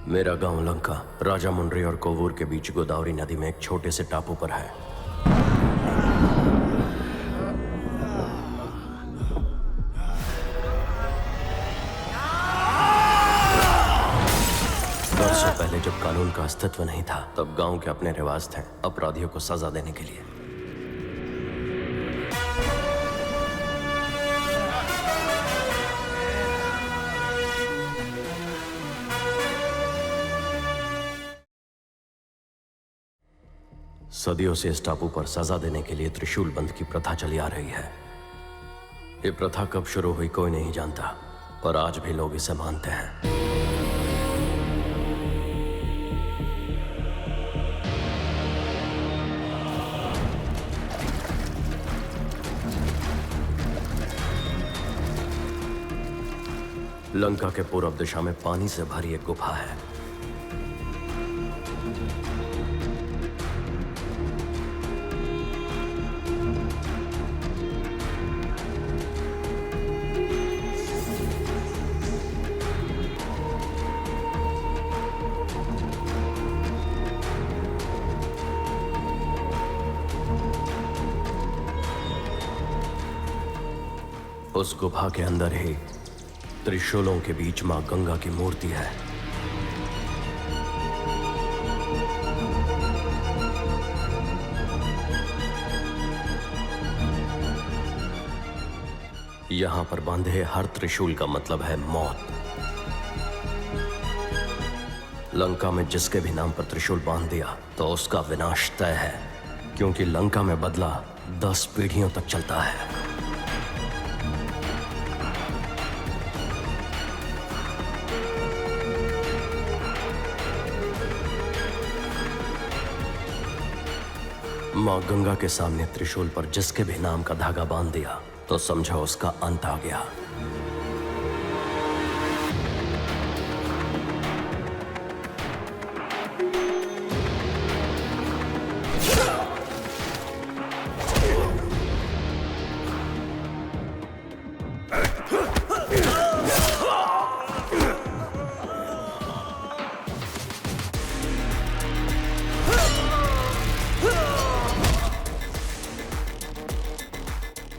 मेरा गांव लंका राजामुंड्री और कोवूर के बीच गोदावरी नदी में एक छोटे से टापू पर है। वर्षों पहले जब कानून का अस्तित्व नहीं था, तब गांव के अपने रिवाज थे अपराधियों को सजा देने के लिए। सदियों से इस टापू पर सजा देने के लिए त्रिशूल बंद की प्रथा चली आ रही है। ये प्रथा कब शुरू हुई कोई नहीं जानता, और आज भी लोग इसे मानते हैं। लंका के पूर्व दिशा में पानी से भरी एक गुफा है। उस गुफा के अंदर ही त्रिशूलों के बीच मां गंगा की मूर्ति है। यहां पर बांधे हर त्रिशूल का मतलब है मौत। लंका में जिसके भी नाम पर त्रिशूल बांध दिया तो उसका विनाश तय है, क्योंकि लंका में बदला 10 पीढ़ियों तक चलता है। मां गंगा के सामने त्रिशूल पर जिसके भी नाम का धागा बांध दिया तो समझो उसका अंत आ गया।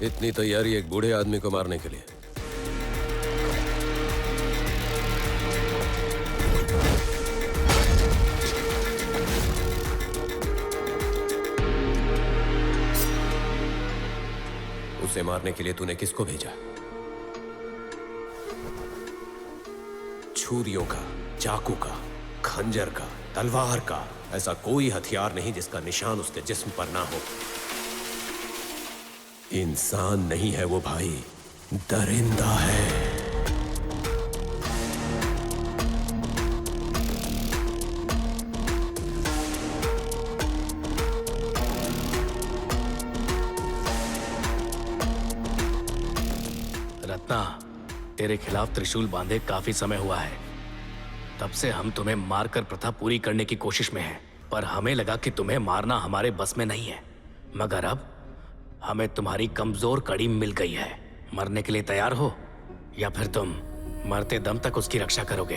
इतनी तैयारी एक बूढ़े आदमी को मारने के लिए? उसे मारने के लिए तूने किसको भेजा? छुरियों का, चाकू का, खंजर का, तलवार का, ऐसा कोई हथियार नहीं जिसका निशान उसके जिस्म पर ना हो। इंसान नहीं है वो भाई, दरिंदा है। रत्ना, तेरे खिलाफ त्रिशूल बांधे काफी समय हुआ है। तब से हम तुम्हें मारकर प्रथा पूरी करने की कोशिश में हैं, पर हमें लगा कि तुम्हें मारना हमारे बस में नहीं है। मगर अब हमें तुम्हारी कमजोर कड़ी मिल गई है। मरने के लिए तैयार हो, या फिर तुम मरते दम तक उसकी रक्षा करोगे?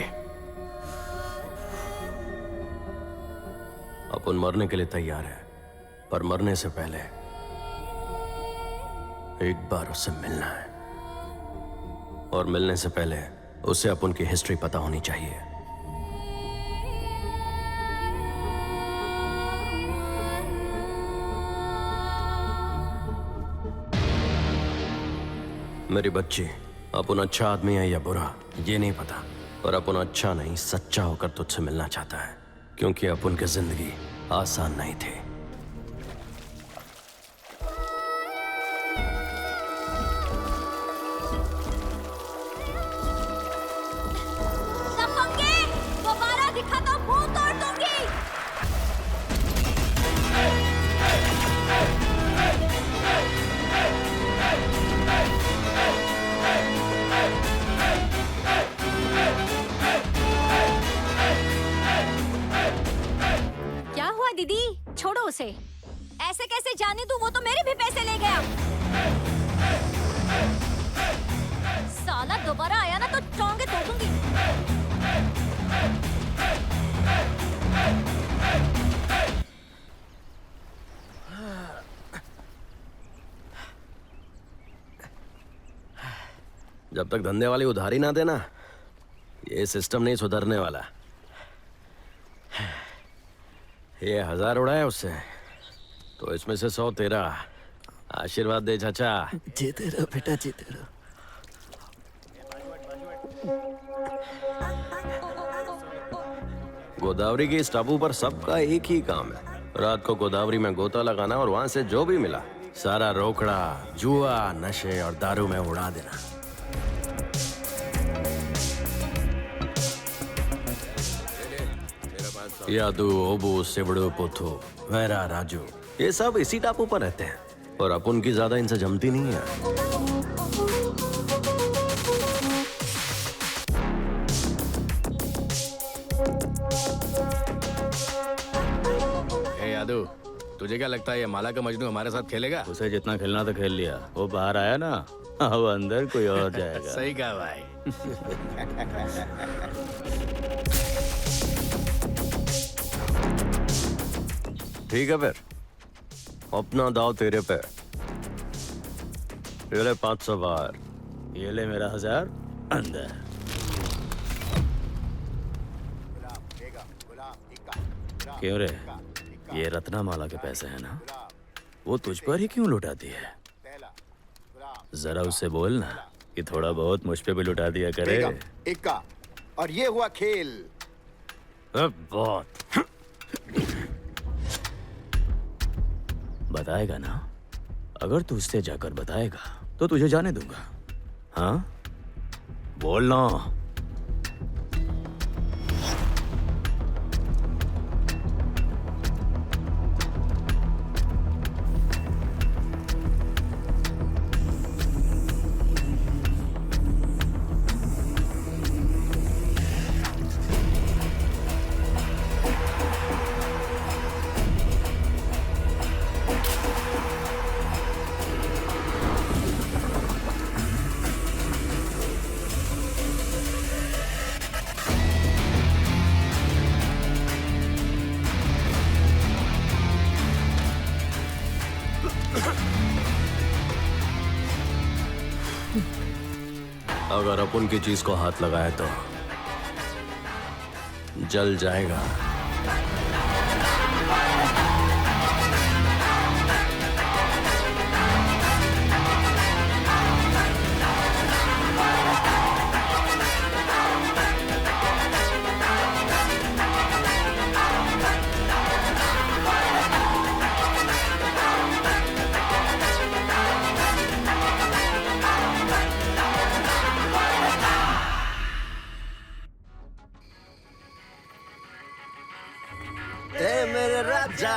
अपन मरने के लिए तैयार है, पर मरने से पहले एक बार उससे मिलना है, और मिलने से पहले उसे अपन की हिस्ट्री पता होनी चाहिए। मेरी बच्ची, अपन अच्छा आदमी है या बुरा ये नहीं पता, पर अपन अच्छा नहीं सच्चा होकर तुझसे मिलना चाहता है, क्योंकि अपन की जिंदगी आसान नहीं थी। दोबारा दिखा तो मुंह तोड़ दूंगी। दीदी छोड़ो उसे, ऐसे कैसे जाने दूं? वो तो मेरे भी पैसे ले गया। साला दोबारा आया ना तो टोंगे तोड़ दूंगी। जब तक धंधे वाली उधारी ना देना ये सिस्टम नहीं सुधरने वाला। ये 1000 उड़ाया उससे तो इसमें से 100 तेरा। आशीर्वाद दे चाचा। जीते रहो बेटा, जीते रहो। गोदावरी के इस टापू पर सबका एक ही काम है, रात को गोदावरी में गोता लगाना और वहां से जो भी मिला सारा रोकड़ा जुआ नशे और दारू में उड़ा देना। यादू ओबू सिवड़ू पुथू वैरा राजू ये सब इसी टापू पर रहते हैं और अपन की ज्यादा इनसे जमती नहीं है। यादू, तुझे क्या लगता है ये माला का मजनू हमारे साथ खेलेगा? उसे जितना खेलना था खेल लिया, वो बाहर आया ना, अब अंदर कोई और जाएगा। सही कहा भाई। ठीक है फिर अपना दाव तेरे पे। ये ले 500 बार। ये ले मेरा 1000 अंदर। क्यों रे, ये रत्नामाला के पैसे हैं ना, वो तुझ पर ही क्यों लुटाती है? जरा उससे बोल ना कि थोड़ा बहुत मुझ पे भी लुटा दिया करे। इक्का, और ये हुआ खेल। बहुत बताएगा ना? अगर तू उससे जाकर बताएगा तो तुझे जाने दूंगा। हाँ बोलना। अगर अपन की चीज को हाथ लगाए तो जल जाएगा। मेरे राजा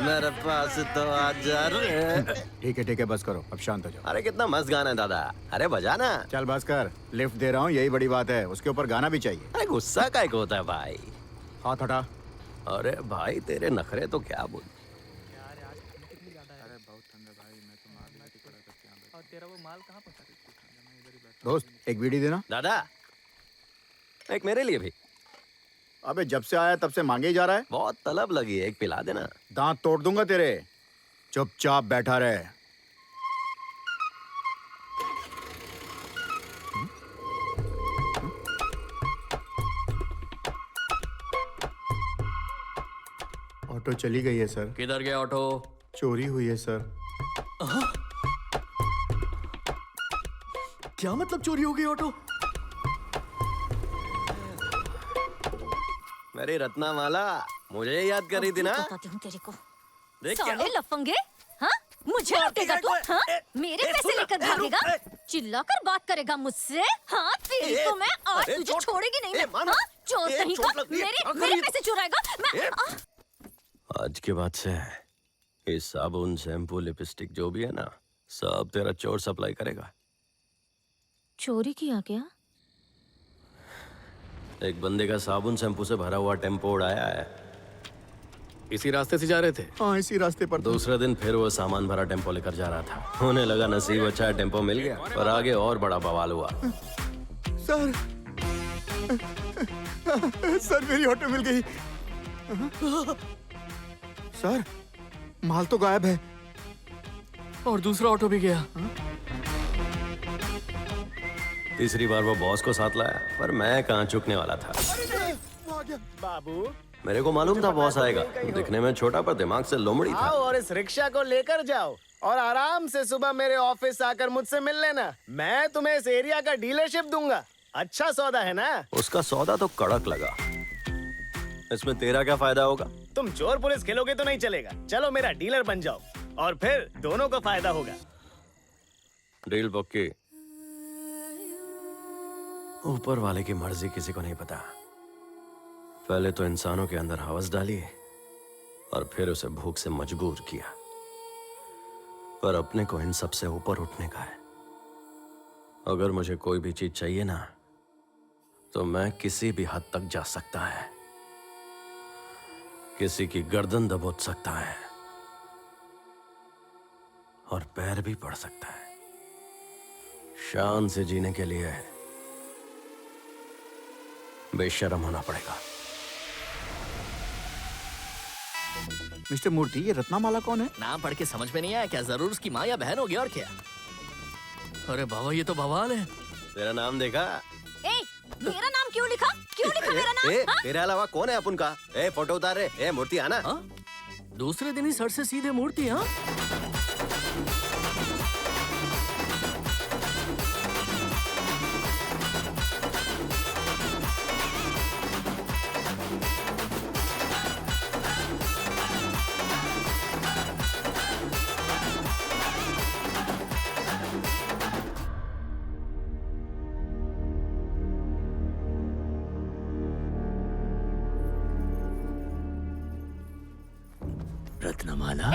मेरे पास तो आजा रे। ठीक है बस करो, अब शांत हो जाओ। अरे कितना मस्त गाना है दादा, अरे बजा ना। चल बस कर, लिफ्ट दे रहा हूँ, यही बड़ी बात है। उसके ऊपर गाना भी चाहिए। अरे गुस्सा काय को होता है भाई? हाथ हटा। अरे भाई तेरे नखरे तो क्या बोल। दोस्त एक बीड़ी देना। दादा एक मेरे लिए भी। अबे जब से आया तब से मांगे ही जा रहा है। बहुत तलब लगी है, एक पिला देना। दांत तोड़ दूंगा तेरे। चुपचाप बैठा रहे। ऑटो चली गई है सर। किधर गया ऑटो? चोरी हुई है सर। क्या मतलब चोरी हो गई ऑटो? मेरी रत्नामाला मुझे याद कर रही थी ना? बताती हूँ तेरे को। देख साले लफंगे, हाँ? मुझे लुटेगा तू? हाँ? मेरे पैसे लेकर भागेगा? चिल्लाकर बात करेगा मुझसे? हाँ तेरी तो मैं आज तुझे छोड़ेगी नहीं मैं। हाँ? चोर कहीं का, मेरे पैसे चुराएगा मैं। आज के बाद से ये साबुन शैम्पू लिपस्टिक जो भी है ना, सब तेरा चोर सप्लाई करेगा। चोरी किया क्या? एक बंदे का साबुन शैम्पू से भरा हुआ टेम्पो उड़ाया है। इसी रास्ते से जा रहे थे? हाँ इसी रास्ते पर। दूसरे दिन फिर वो सामान भरा टेम्पो लेकर जा रहा था। उन्हें लगा नसीब अच्छा है, टेम्पो मिल गया, पर आगे और बड़ा बवाल हुआ। सर सर मेरी ऑटो मिल गई। सर माल तो गायब है। और दूसरा ऑटो भी गया। तीसरी बार वो बॉस को साथ लाया, पर मैं कहाँ चुकने वाला था। बाबू मेरे को मालूम था बॉस आएगा। दिखने में छोटा पर दिमाग से लोमड़ी था। आओ और इस रिक्शा को लेकर जाओ और आराम से सुबह मेरे ऑफिस आकर मुझसे मिल लेना। मैं तुम्हें इस एरिया का डीलरशिप दूंगा। अच्छा सौदा है ना? उसका सौदा तो कड़क लगा। इसमें तेरा क्या फायदा होगा? तुम चोर पुलिस खेलोगे तो नहीं चलेगा। चलो मेरा डीलर बन जाओ और फिर दोनों को फायदा होगा। डील पक्की। ऊपर वाले की मर्जी किसी को नहीं पता। पहले तो इंसानों के अंदर हवस डाली और फिर उसे भूख से मजबूर किया, पर अपने को इन सब से ऊपर उठने का है। अगर मुझे कोई भी चीज चाहिए ना, तो मैं किसी भी हद तक जा सकता है, किसी की गर्दन दबोच सकता है और पैर भी पड़ सकता है। शान से जीने के लिए बेशर्म होना पड़ेगा। मिस्टर मूर्ति, ये रत्नामाला कौन है? नाम पढ़ के समझ में नहीं आया क्या? जरूर उसकी माँ या बहन होगी और क्या। अरे बाबा ये तो बवाल है। तेरा नाम देखा? ए, मेरा नाम क्यों लिखा? क्यों लिखा मेरा नाम? हाँ? तेरे अलावा कौन है अपन का? फोटो उतार रे। मूर्ति आना। हाँ? दूसरे दिन ही सर से सीधे मूर्ति। हाँ रत्नमाला,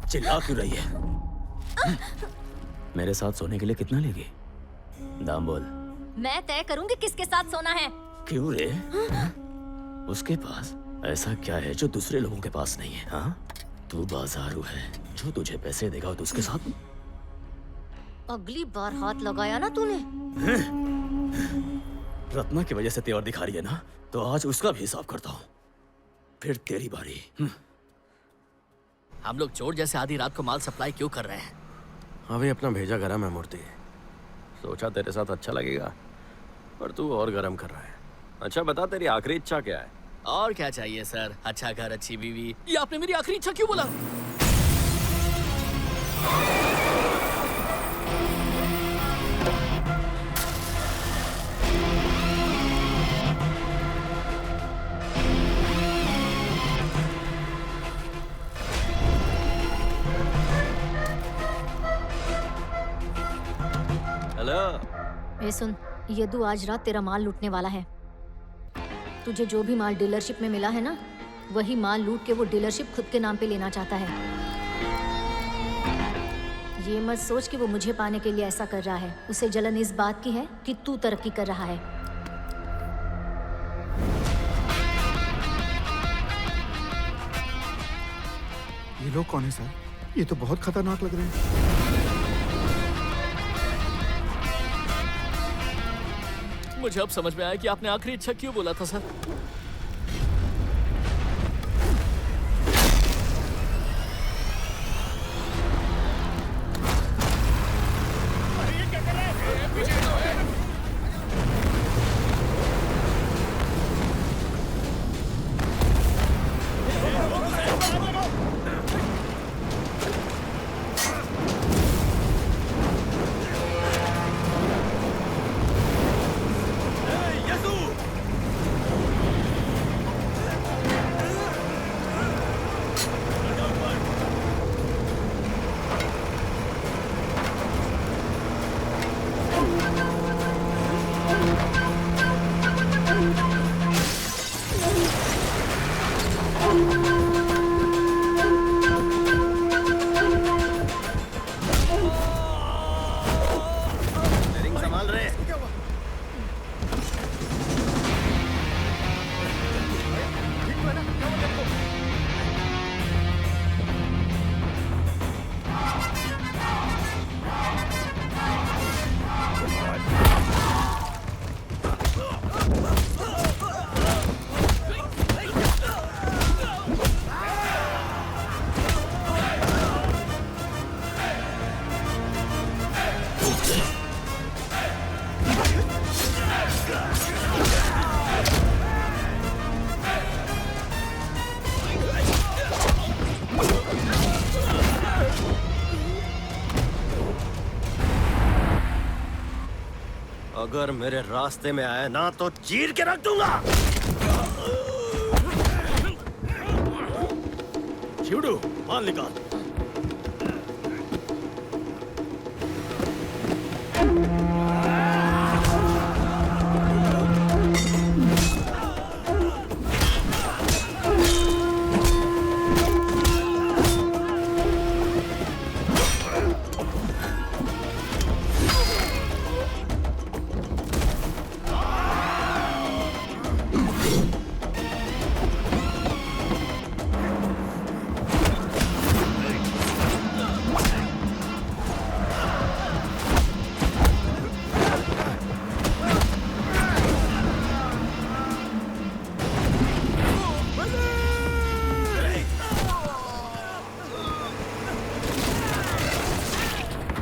चिल्ला क्यों रही है? मेरे साथ सोने के लिए कितना लेगी? दाम बोल। मैं तय करूंगी किसके साथ सोना है। क्यों रे? उसके पास ऐसा क्या है जो दूसरे लोगों के पास नहीं है? हाँ, तू बाजारू है। जो तुझे पैसे देगा तो उसके साथ। अगली बार हाथ लगाया ना तूने। रत्ना की वजह से तेवर दिखा रही है ना, तो आज उसका भी हिसाब करता हूँ। फिर तेरी बारी। हम लोग चोर जैसे आधी रात को माल सप्लाई क्यों कर रहे हैं? अभी अपना भेजा गरम है मूर्ति। सोचा तेरे साथ अच्छा लगेगा, पर तू और गरम कर रहा है। अच्छा बता, तेरी आखिरी इच्छा क्या है? और क्या चाहिए सर? अच्छा घर, अच्छी बीवी। ये आपने मेरी आखिरी इच्छा क्यों बोला? हेलो। ए सुन, यदु आज रात तेरा माल लूटने वाला है। तुझे जो भी माल डीलरशिप में मिला है ना, वही माल लूट के वो डीलरशिप खुद के नाम पे लेना चाहता है। ये मत सोच कि वो मुझे पाने के लिए ऐसा कर रहा है। उसे जलन इस बात की है कि तू तरक्की कर रहा है। ये लोग कौन है सर? ये तो बहुत खतरनाक लग रहे हैं। मुझे अब समझ में आया कि आपने आखिरी इच्छा क्यों बोला था सर। अगर मेरे रास्ते में आए ना तो चीर के रख दूंगा। शिवडू माल निकाल।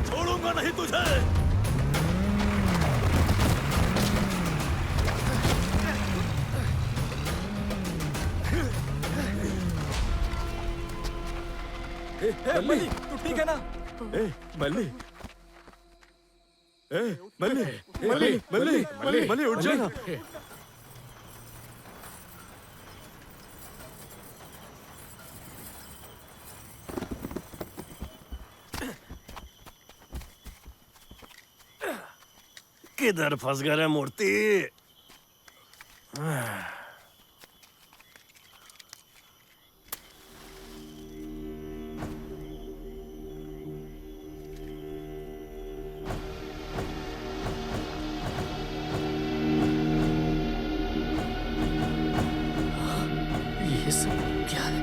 छोड़ूंगा नहीं तुझे। मल्ली तू ठीक है ना? मल्ली मल्ली मल्ली मल्ली मल्ली मल्ली उठ जा। किधर फंस गए रे मूर्ति? ये सब क्या है?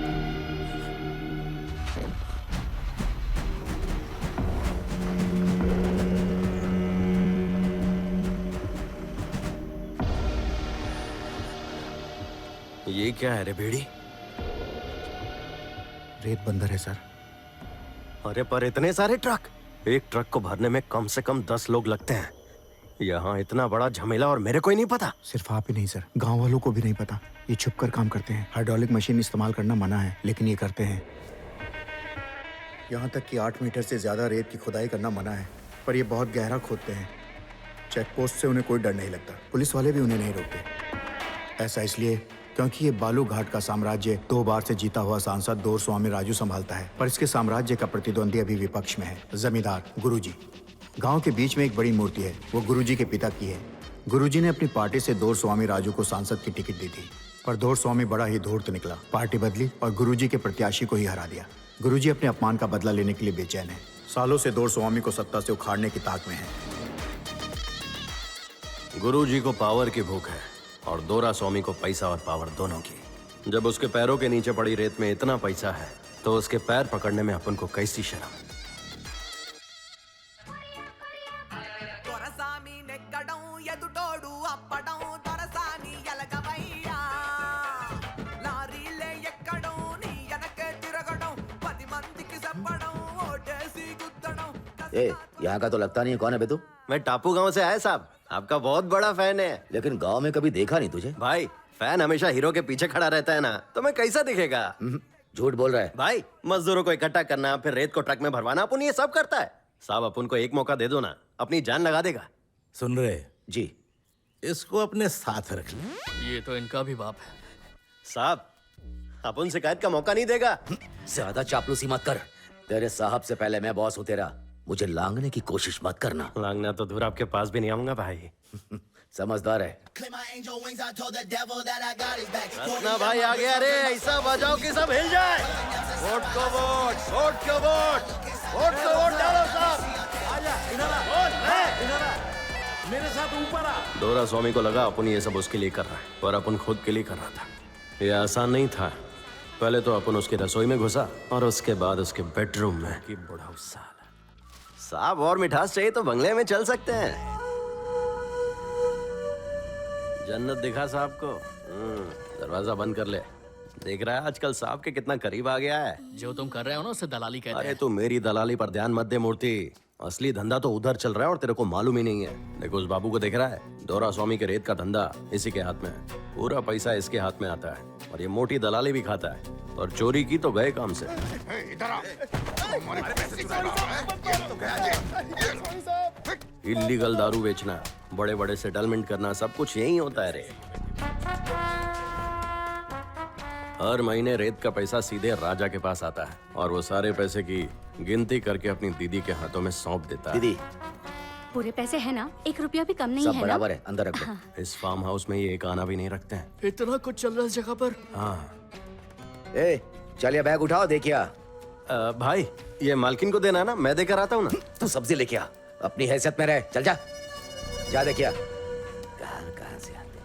ये क्या है रे बेड़ी? रेत बंदर है सर। अरे पर इतने सारे ट्रक, एक ट्रक को भरने में कम से कम 10 लोग लगते हैं। यहाँ इतना बड़ा झमेला और मेरे को ही नहीं पता। सिर्फ आप ही नहीं सर, गांव वालों को भी नहीं पता। ये छुप कर काम करते हैं। हाइड्रोलिक मशीन इस्तेमाल करना मना है, लेकिन ये करते हैं। यहाँ तक कि 8 मीटर से ज्यादा रेत की खुदाई करना मना है, पर ये बहुत गहरा खोदते हैं। चेक पोस्ट से उन्हें कोई डर नहीं लगता। पुलिस वाले भी उन्हें नहीं रोकते। ऐसा इसलिए क्योंकि ये बालू घाट का साम्राज्य 2 बार से जीता हुआ सांसद दोरस्वामी राजू संभालता है, पर इसके साम्राज्य का प्रतिद्वंदी अभी विपक्ष में है, जमींदार गुरुजी। गांव के बीच में एक बड़ी मूर्ति है, वो गुरुजी के पिता की है। गुरुजी ने अपनी पार्टी से दोरस्वामी राजू को सांसद की टिकट दी थी, पर दोरस्वामी बड़ा ही धूर्त निकला। पार्टी बदली और गुरुजी के प्रत्याशी को ही हरा दिया। गुरुजी अपने अपमान का बदला लेने के लिए बेचैन है। सालों से दोरस्वामी को सत्ता से उखाड़ने की ताक में है। गुरुजी को पावर की भूख है और दोरा स्वामी को पैसा और पावर दोनों की। जब उसके पैरों के नीचे पड़ी रेत में इतना पैसा है तो उसके पैर पकड़ने में अपन को कैसी शर्म। यहाँ का तो लगता नहीं है। कौन है बे तू? मैं टापू गांव से आया साहब, आपका बहुत बड़ा फैन है। लेकिन गांव में कभी देखा नहीं तुझे। भाई फैन हमेशा हीरो के पीछे खड़ा रहता है ना, तो मैं कैसा दिखेगा? झूठ बोल रहा है। भाई मजदूरों को इकट्ठा करना, फिर रेत को ट्रक में भरवाना, अपन ये सब करता है। साहब अपन को एक मौका दे दो ना, अपनी जान लगा देगा। सुन रहे जी, इसको अपने साथ रख ले। ये तो इनका भी बाप है। साहब अपन शिकायत का मौका नहीं देगा। ज्यादा चापलूसी मत कर। तेरे साहब से पहले मैं बॉस हूँ तेरा। मुझे लांगने की कोशिश मत करना। लांगना तो दूर, आपके पास भी नहीं आऊंगा भाई। समझदार है। रत्ना भाई आ गया रे, ऐसा बजाओ कि सब हिल जाए। वोट को वोट, वोट को वोट, वोट को वोट डालो साहब। आजा इधर आ, इधर आ, मेरे साथ ऊपर आ। दोरा स्वामी को लगा अपन ये सब उसके लिए कर रहा है, पर अपन खुद के लिए कर रहा था। ये आसान नहीं था। पहले तो अपन उसकी रसोई में घुसा और उसके बाद उसके बेडरूम में। कि बुढ़ा साला। साहब और मिठास चाहिए तो बंगले में चल सकते हैं। जन्नत दिखा साहब को। दरवाजा बंद कर ले। देख रहा है आजकल साहब के कितना करीब आ गया है। जो तुम कर रहे हो ना उसे दलाली कहते अरे हैं। तू मेरी दलाली पर ध्यान मत दे मूर्ति। असली धंधा तो उधर चल रहा है और तेरे को मालूम ही नहीं है। देखो उस बाबू को देख रहा है, दोरा स्वामी के रेत का धंधा इसी के हाथ में है। पूरा पैसा इसके हाथ में आता है। और ये मोटी दलाली भी खाता है, और चोरी की तो गए काम से। इलीगल दारू बेचना, बड़े बड़े सेटलमेंट करना, सब कुछ यही होता है रे। हर महीने रेत का पैसा सीधे राजा के पास आता है और वो सारे पैसे की गिनती करके अपनी दीदी के हाथों में सौंप देता है। दीदी पूरे पैसे है ना? 1 रुपया भी कम नहीं सब है ना? बराबर है, अंदर रख दो। इस फार्म हाउस में ये एक आना भी नहीं रखते हैं। इतना कुछ चल रहा है इस जगह पर। हाँ ए, चल ये बैग उठाओ, देखिए। भाई ये मालकिन को देना है ना, मैं देकर आता हूँ ना। तू सब्जी लेके आ, अपनी हैसियत में रह। चल जा, जा देखिए कहाँ से आते।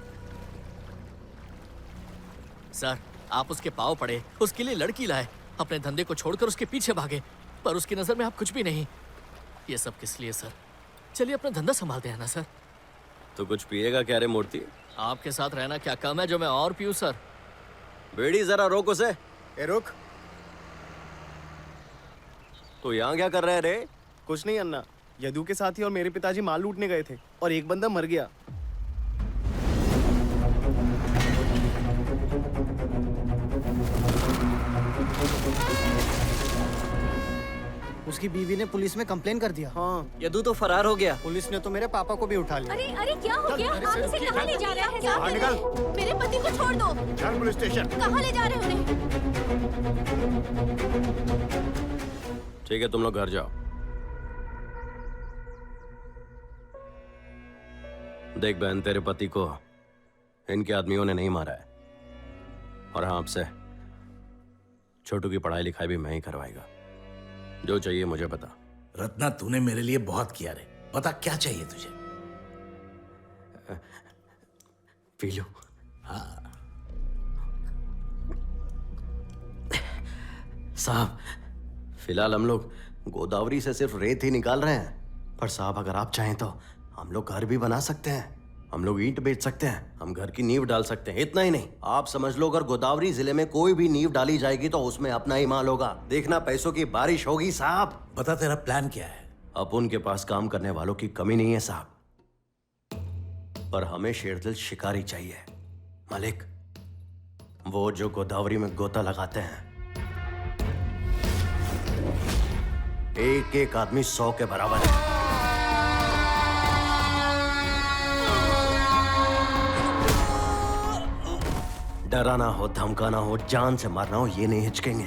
सर आप उसके पाँव पड़े, उसके लिए लड़की लाए, अपने धंधे को छोड़कर उसके पीछे भागे, पर उसकी नजर में आप कुछ भी नहीं। ये सब किस लिए सर? चलिए अपना धंधा संभालते हैं ना सर। तो कुछ पिएगा क्या रे मूर्ति? आपके साथ रहना क्या कम है जो मैं और पीऊँ सर? बेड़ी जरा रोक उसे। ए रुक। तो यहाँ क्या कर रहे रे? कुछ नहीं अन्ना, यदु के साथी और मेरे पिताजी माल लूटने गए थे और एक बंदा मर गया। उसकी बीवी ने पुलिस में कंप्लेन कर दिया। हाँ, यदु तो फरार हो गया। पुलिस ने तो मेरे पापा को भी उठा लिया। अरे अरे क्या हो गया? आप इसे कहाँ ले जा रहे हैं? बाहर निकल। मेरे पति को छोड़ दो। चल पुलिस स्टेशन। कहाँ ले जा रहे हो उन्हें? ठीक है तुम लोग घर जाओ। देख बहन, तेरे पति को इनके आदमियों ने नहीं मारा है, और हाँ आपसे छोटू की पढ़ाई लिखाई भी मैं ही करवाएगा। जो चाहिए मुझे बता। रत्ना तूने मेरे लिए बहुत किया रे, बता क्या चाहिए तुझे? P low. साहब फिलहाल हम लोग गोदावरी से सिर्फ रेत ही निकाल रहे हैं, पर साहब अगर आप चाहें तो हम लोग घर भी बना सकते हैं, हम लोग ईंट बेच सकते हैं, हम घर की नींव डाल सकते हैं। इतना ही नहीं, आप समझ लो अगर गोदावरी जिले में कोई भी नींव डाली जाएगी तो उसमें अपना ही माल होगा। देखना पैसों की बारिश होगी साहब। बता तेरा प्लान क्या है? अपुन के पास काम करने वालों की कमी नहीं है साहब, पर हमें शेरदिल शिकारी चाहिए। मालिक, वो जो गोदावरी में गोता लगाते हैं, एक एक आदमी 100 के बराबर है। डराना हो, धमकाना हो, जान से मारना हो, ये नहीं हिचकेंगे।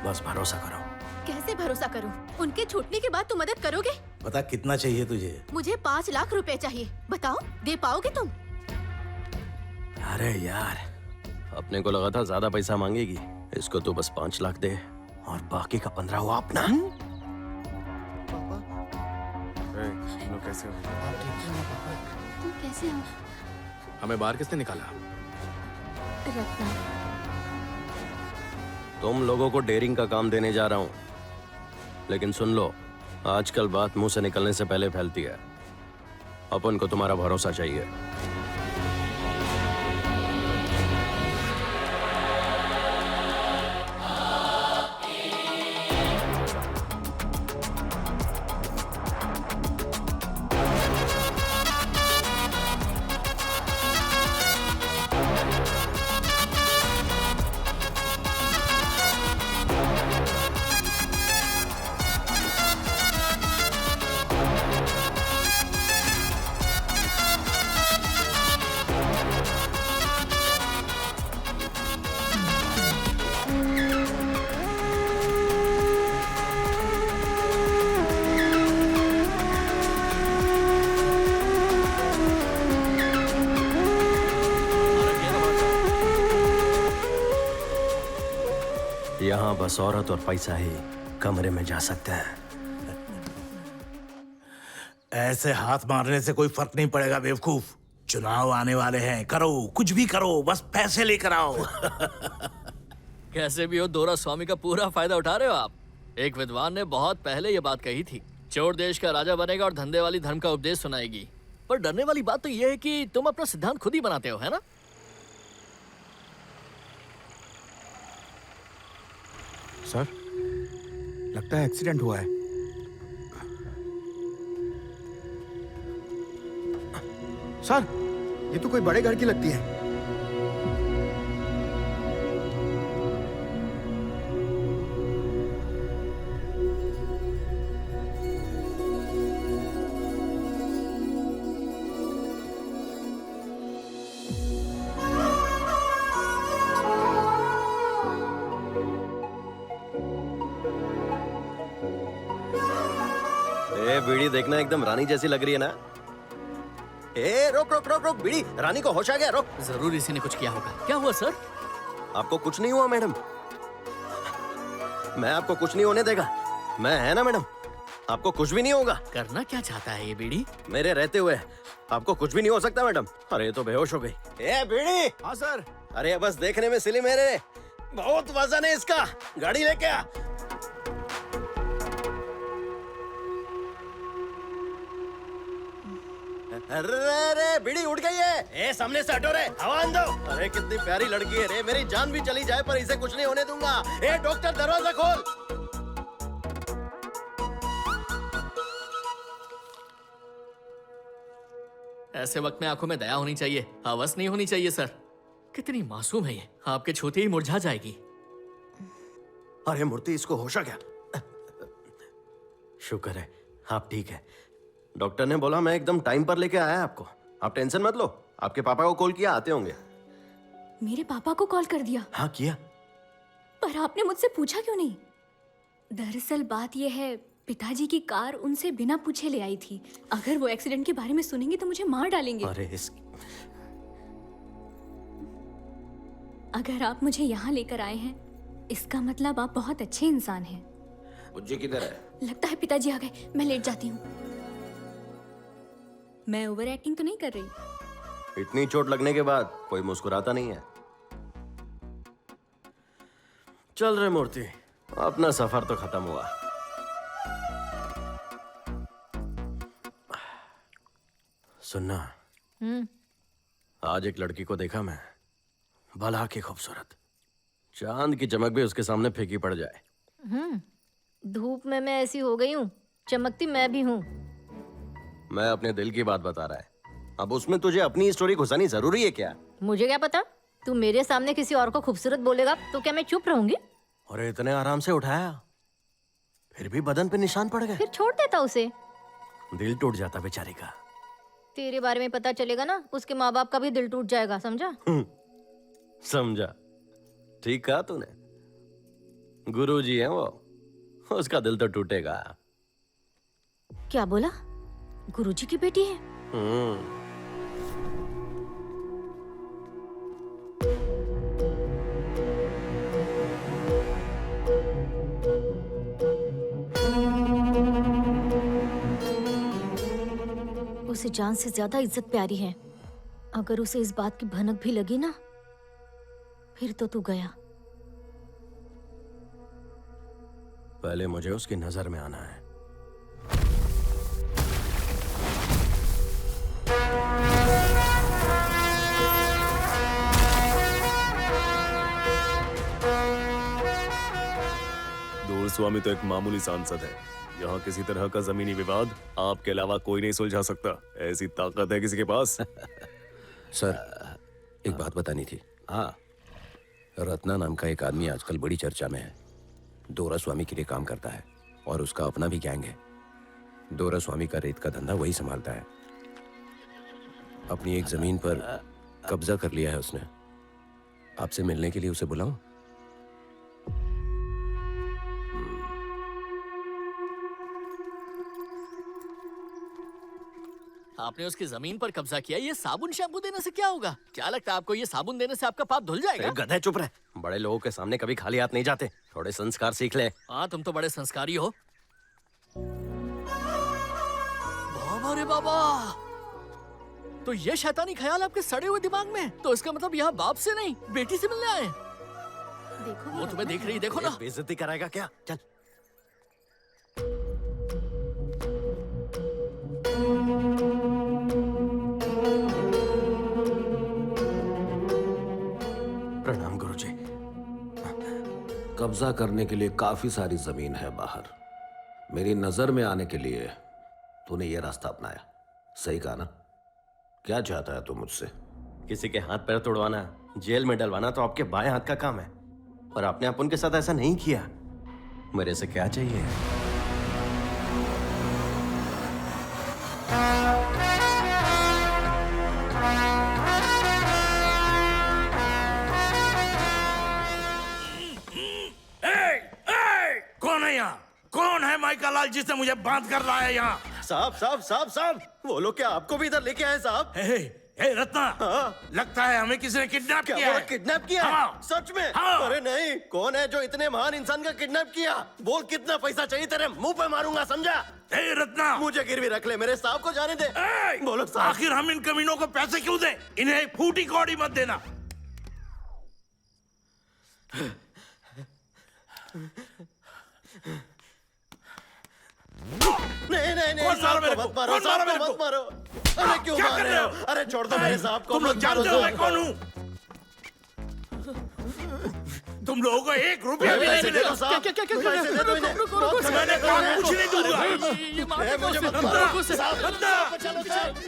बस भरोसा करो। कैसे भरोसा करूं? उनके छूटने के बाद तुम मदद करोगे? बता कितना चाहिए तुझे? मुझे 5 लाख रुपए चाहिए। बताओ, दे पाओगे तुम? अरे यार, अपने को लगा था ज्यादा पैसा मांगेगी। इसको तो बस 5 लाख दे और बाकी का 15 हुआ अपना। कैसे हो? तुम कैसे हो? हमें बाहर किसने निकाला? रत्ना। तुम लोगों को डेयरिंग का काम देने जा रहा हूं, लेकिन सुन लो, आजकल बात मुंह से निकलने से पहले फैलती है। अपन को तुम्हारा भरोसा चाहिए। यहाँ बस औरत और पैसा ही कमरे में जा सकते हैं। ऐसे हाथ मारने से कोई फर्क नहीं पड़ेगा बेवकूफ। चुनाव आने वाले हैं, करो कुछ भी करो, बस पैसे लेकर आओ। कैसे भी हो, दोरा स्वामी का पूरा फायदा उठा रहे हो आप। एक विद्वान ने बहुत पहले ये बात कही थी, चोर देश का राजा बनेगा और धंधे वाली धर्म का उपदेश सुनाएगी। पर डरने वाली बात तो ये है कि तुम अपना सिद्धांत खुद ही बनाते हो, है ना? सर, लगता है एक्सीडेंट हुआ है। सर, ये तो कोई बड़े घर की लगती है। ए बीड़ी देखना एकदम रानी जैसी लग रही है ना। ए रोक रोक रोक रोक, बीड़ी, रानी को होश आ गया, रोक। जरूर इसी ने कुछ किया होगा। क्या हुआ सर? आपको कुछ नहीं हुआ मैडम, मैं आपको कुछ नहीं होने देगा। मैं है ना मैडम, आपको कुछ भी नहीं होगा। करना क्या चाहता है ये बीड़ी? मेरे रहते हुए आपको कुछ भी नहीं हो सकता मैडम। अरे ये तो बेहोश हो गई। ए बीड़ी। हाँ सर। अरे बस देखने में सिली मेरे, बहुत वजन है इसका, गाड़ी लेके आ। अरे बीड़ी उड़ गई है। ए सामने से हटो रे, हवा दो। अरे कितनी प्यारी लड़की है रे, मेरी जान भी चली जाए पर इसे कुछ नहीं होने दूंगा। ए डॉक्टर दरवाजा खोल। ऐसे वक्त में आंखों में दया होनी चाहिए, हवस नहीं होनी चाहिए सर। कितनी मासूम है ये, आपके छूते ही मुरझा जाएगी। अरे मूर्ति, इसको होश आ गया। शुक्र है आप ठीक है। डॉक्टर ने बोला मैं एकदम टाइम पर लेके आया आपको। आप टेंशन मत लो, आपके पापा को कॉल किया, आते होंगे। मेरे पापा को कॉल कर दिया? हाँ किया। पर आपने मुझसे पूछा क्यों नहीं? दरअसल बात यह है, पिताजी की कार उनसे बिना पूछे ले आई थी। अगर वो एक्सीडेंट के बारे में सुनेंगे तो मुझे मार डालेंगे। अगर आप मुझे यहाँ लेकर आए हैं, इसका मतलब आप बहुत अच्छे इंसान हैं। मुझे किधर है? लगता है पिताजी आ गए, मैं लेट जाती हूँ। मैं ओवर एक्टिंग तो नहीं कर रही। इतनी चोट लगने के बाद कोई मुस्कुराता नहीं है। चल रहे मूर्ति, अपना सफर तो खत्म हुआ। सुनना, आज एक लड़की को देखा मैं, भला की खूबसूरत, चांद की चमक भी उसके सामने फीकी पड़ जाए। धूप में मैं ऐसी हो गई हूँ, चमकती मैं भी हूँ। मैं अपने दिल की बात बता रहा है, अब उसमें तुझे अपनी स्टोरी घुसानी जरूरी है क्या? मुझे क्या पता, तू मेरे सामने किसी और को खूबसूरत बोलेगा तो क्या मैं चुप रहूंगी? और इतने आराम से उठाया, फिर भी बदन पे निशान पड़ गए। फिर छोड़ देता उसे। दिल टूट जाता बेचारी का। तेरे बारे में पता चलेगा ना, उसके माँ बाप का भी दिल टूट जाएगा, समझा? समझा। ठीक कहा तूने, गुरुजी है वो, उसका दिल तो टूटेगा। क्या बोला? गुरुजी की बेटी है? उसे जान से ज्यादा इज्जत प्यारी है। अगर उसे इस बात की भनक भी लगी ना, फिर तो तू गया। पहले मुझे उसकी नजर में आना है। दूर स्वामी तो एक मामूली सांसद है। यहाँ किसी तरह का जमीनी विवाद आपके अलावा कोई नहीं सुलझा सकता। ऐसी ताकत है किसी के पास। सर, एक बात बतानी थी। हाँ। रत्ना नाम का एक आदमी आजकल बड़ी चर्चा में है। दोरा स्वामी के लिए काम करता है और उसका अपना भी गैंग है। दोरा स्वामी का रेत का धंधा वही संभालता है। अपनी एक जमीन पर कब्जा कर लिया है उसने। आपसे मिलने के लिए उसे बुलाऊं? आपने उसकी जमीन पर कब्जा किया, ये साबुन शैम्पू देने से क्या होगा? क्या लगता है आपको ये साबुन देने से आपका पाप धुल जाएगा? गधे चुप रहे, बड़े लोगों के सामने कभी खाली हाथ नहीं जाते। थोड़े संस्कार सीख ले। हाँ, तुम तो बड़े संस्कारी हो। बाबा रे बाबा, तो ये शैतानी ख्याल आपके सड़े हुए दिमाग में? तो इसका मतलब यहाँ बाप से नहीं बेटी से मिलने आए। देखो वो तुम्हें देख रही, देखो ना। बेइज्जती कराएगा क्या? चल। प्रणाम गुरुजी। कब्जा करने के लिए काफी सारी जमीन है बाहर। मेरी नजर में आने के लिए तूने ये रास्ता अपनाया। सही कहा ना? क्या चाहता है तू मुझसे? किसी के हाथ पैर तोड़वाना, जेल में डलवाना तो आपके बाएं हाथ का काम है, और आपने आप उनके साथ ऐसा नहीं किया। मेरे से क्या चाहिए? कौन है यहाँ? कौन है माइका लाल जिसने मुझे बांध कर लाया यहाँ? साहब साहब साहब साहब, वो लोग क्या आपको भी इधर लेके आए साहब? हे रत्ना, लगता है हमें किसी ने किडनैप किया है। किडनैप किया? हाँ। सच में? हाँ। अरे नहीं, कौन है जो इतने महान इंसान का किडनैप किया? बोल कितना पैसा चाहिए, तेरे मुंह पे मारूंगा, समझा? हे रत्ना, मुझे गिरवी रख ले, मेरे साहब को जाने दे। बोलो साहब। आखिर हम इन कमीनों को पैसे क्यों दें? इन्हें फूटी कौड़ी मत देना। नहीं नहीं नहीं, साहब को मत मारो, साहब को मत मारो। अरे क्यों मार रहे हो? अरे छोड़ दो मेरे साहब को। तुम लोग जानते हो मैं कौन हूँ? तुम लोगों को 1 रुपया भी नहीं मिलेगा। पैसे दे दो इन्हें। मैंने कहा कुछ नहीं दूंगा। मुझे मत मारो साहब।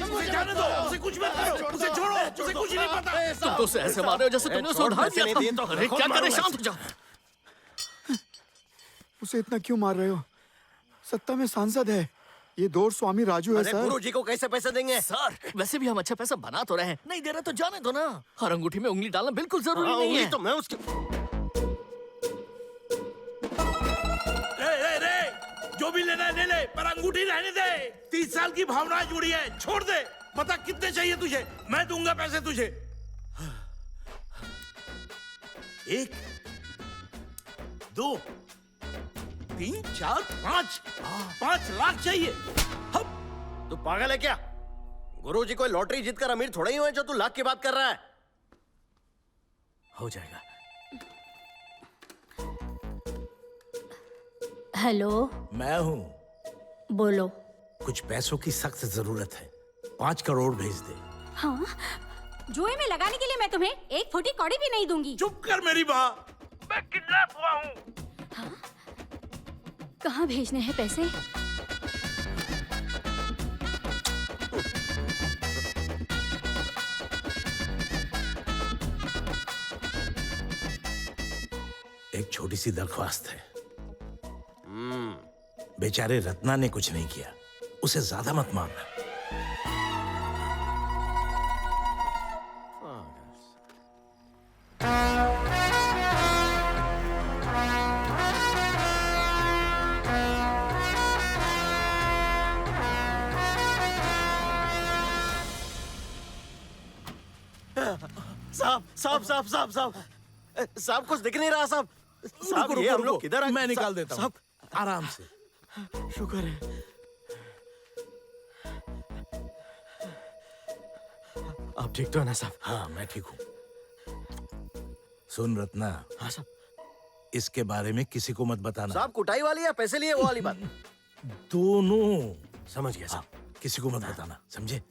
उसे जाने दो, उसे कुछ मत करो, उसे छोड़ो, उसे कुछ नहीं पता। तुम तो उसे ऐसे मार रहे हो जैसे तुमने उसे उठा दिया था। अरे क्या करे, शांत हो जाओ। उसे इतना क्यों मार रहे हो? सत्ता में सांसद है, ये दौर स्वामी राजू है सर। गुरु जी को कैसे पैसे देंगे? सर वैसे भी हम अच्छा पैसा बना तो रहे हैं, नहीं दे रहे तो जाने दो ना। हर अंगूठी में उंगली डालना बिल्कुल जरूरी नहीं है। तो मैं उसके जो भी लेना है ले ले, पर अंगूठी रहने दे। 30 साल की भावना जुड़ी है, छोड़ दे। बता कितने चाहिए तुझे, मैं दूंगा पैसे तुझे। 1 2 3 4 5 लाख चाहिए। तू पागल है क्या? गुरु जी कोई लॉटरी जीतकर अमीर थोड़े ही हुए जो तू लाख की बात कर रहा है। हो जाएगा। हेलो, मैं हूँ। बोलो। कुछ पैसों की सख्त जरूरत है, 5 करोड़ भेज दे। हाँ, जुए में लगाने के लिए मैं तुम्हें 1 फुटी कौड़ी भी नहीं दूंगी। चुप कर मेरी माँ, मैं किडनैप हुआ हूँ। हाँ? कहाँ भेजने हैं पैसे? एक छोटी सी दरख्वास्त है। बेचारे रत्ना ने कुछ नहीं किया, उसे ज्यादा मत मारना। साहब साहब साहब साहब साहब साहब, कुछ दिख नहीं रहा साहब। साहब ये हम लोग किधर? मैं निकाल देता हूँ, आराम से। शुक्र है। आप ठीक तो है ना साहब? हाँ मैं ठीक हूँ। सुन रत्ना। हाँ साहब। इसके बारे में किसी को मत बताना। साहब कुटाई वाली या पैसे लिए वो वाली बात? दोनों। समझ गया साहब। किसी को मत बताना, समझे?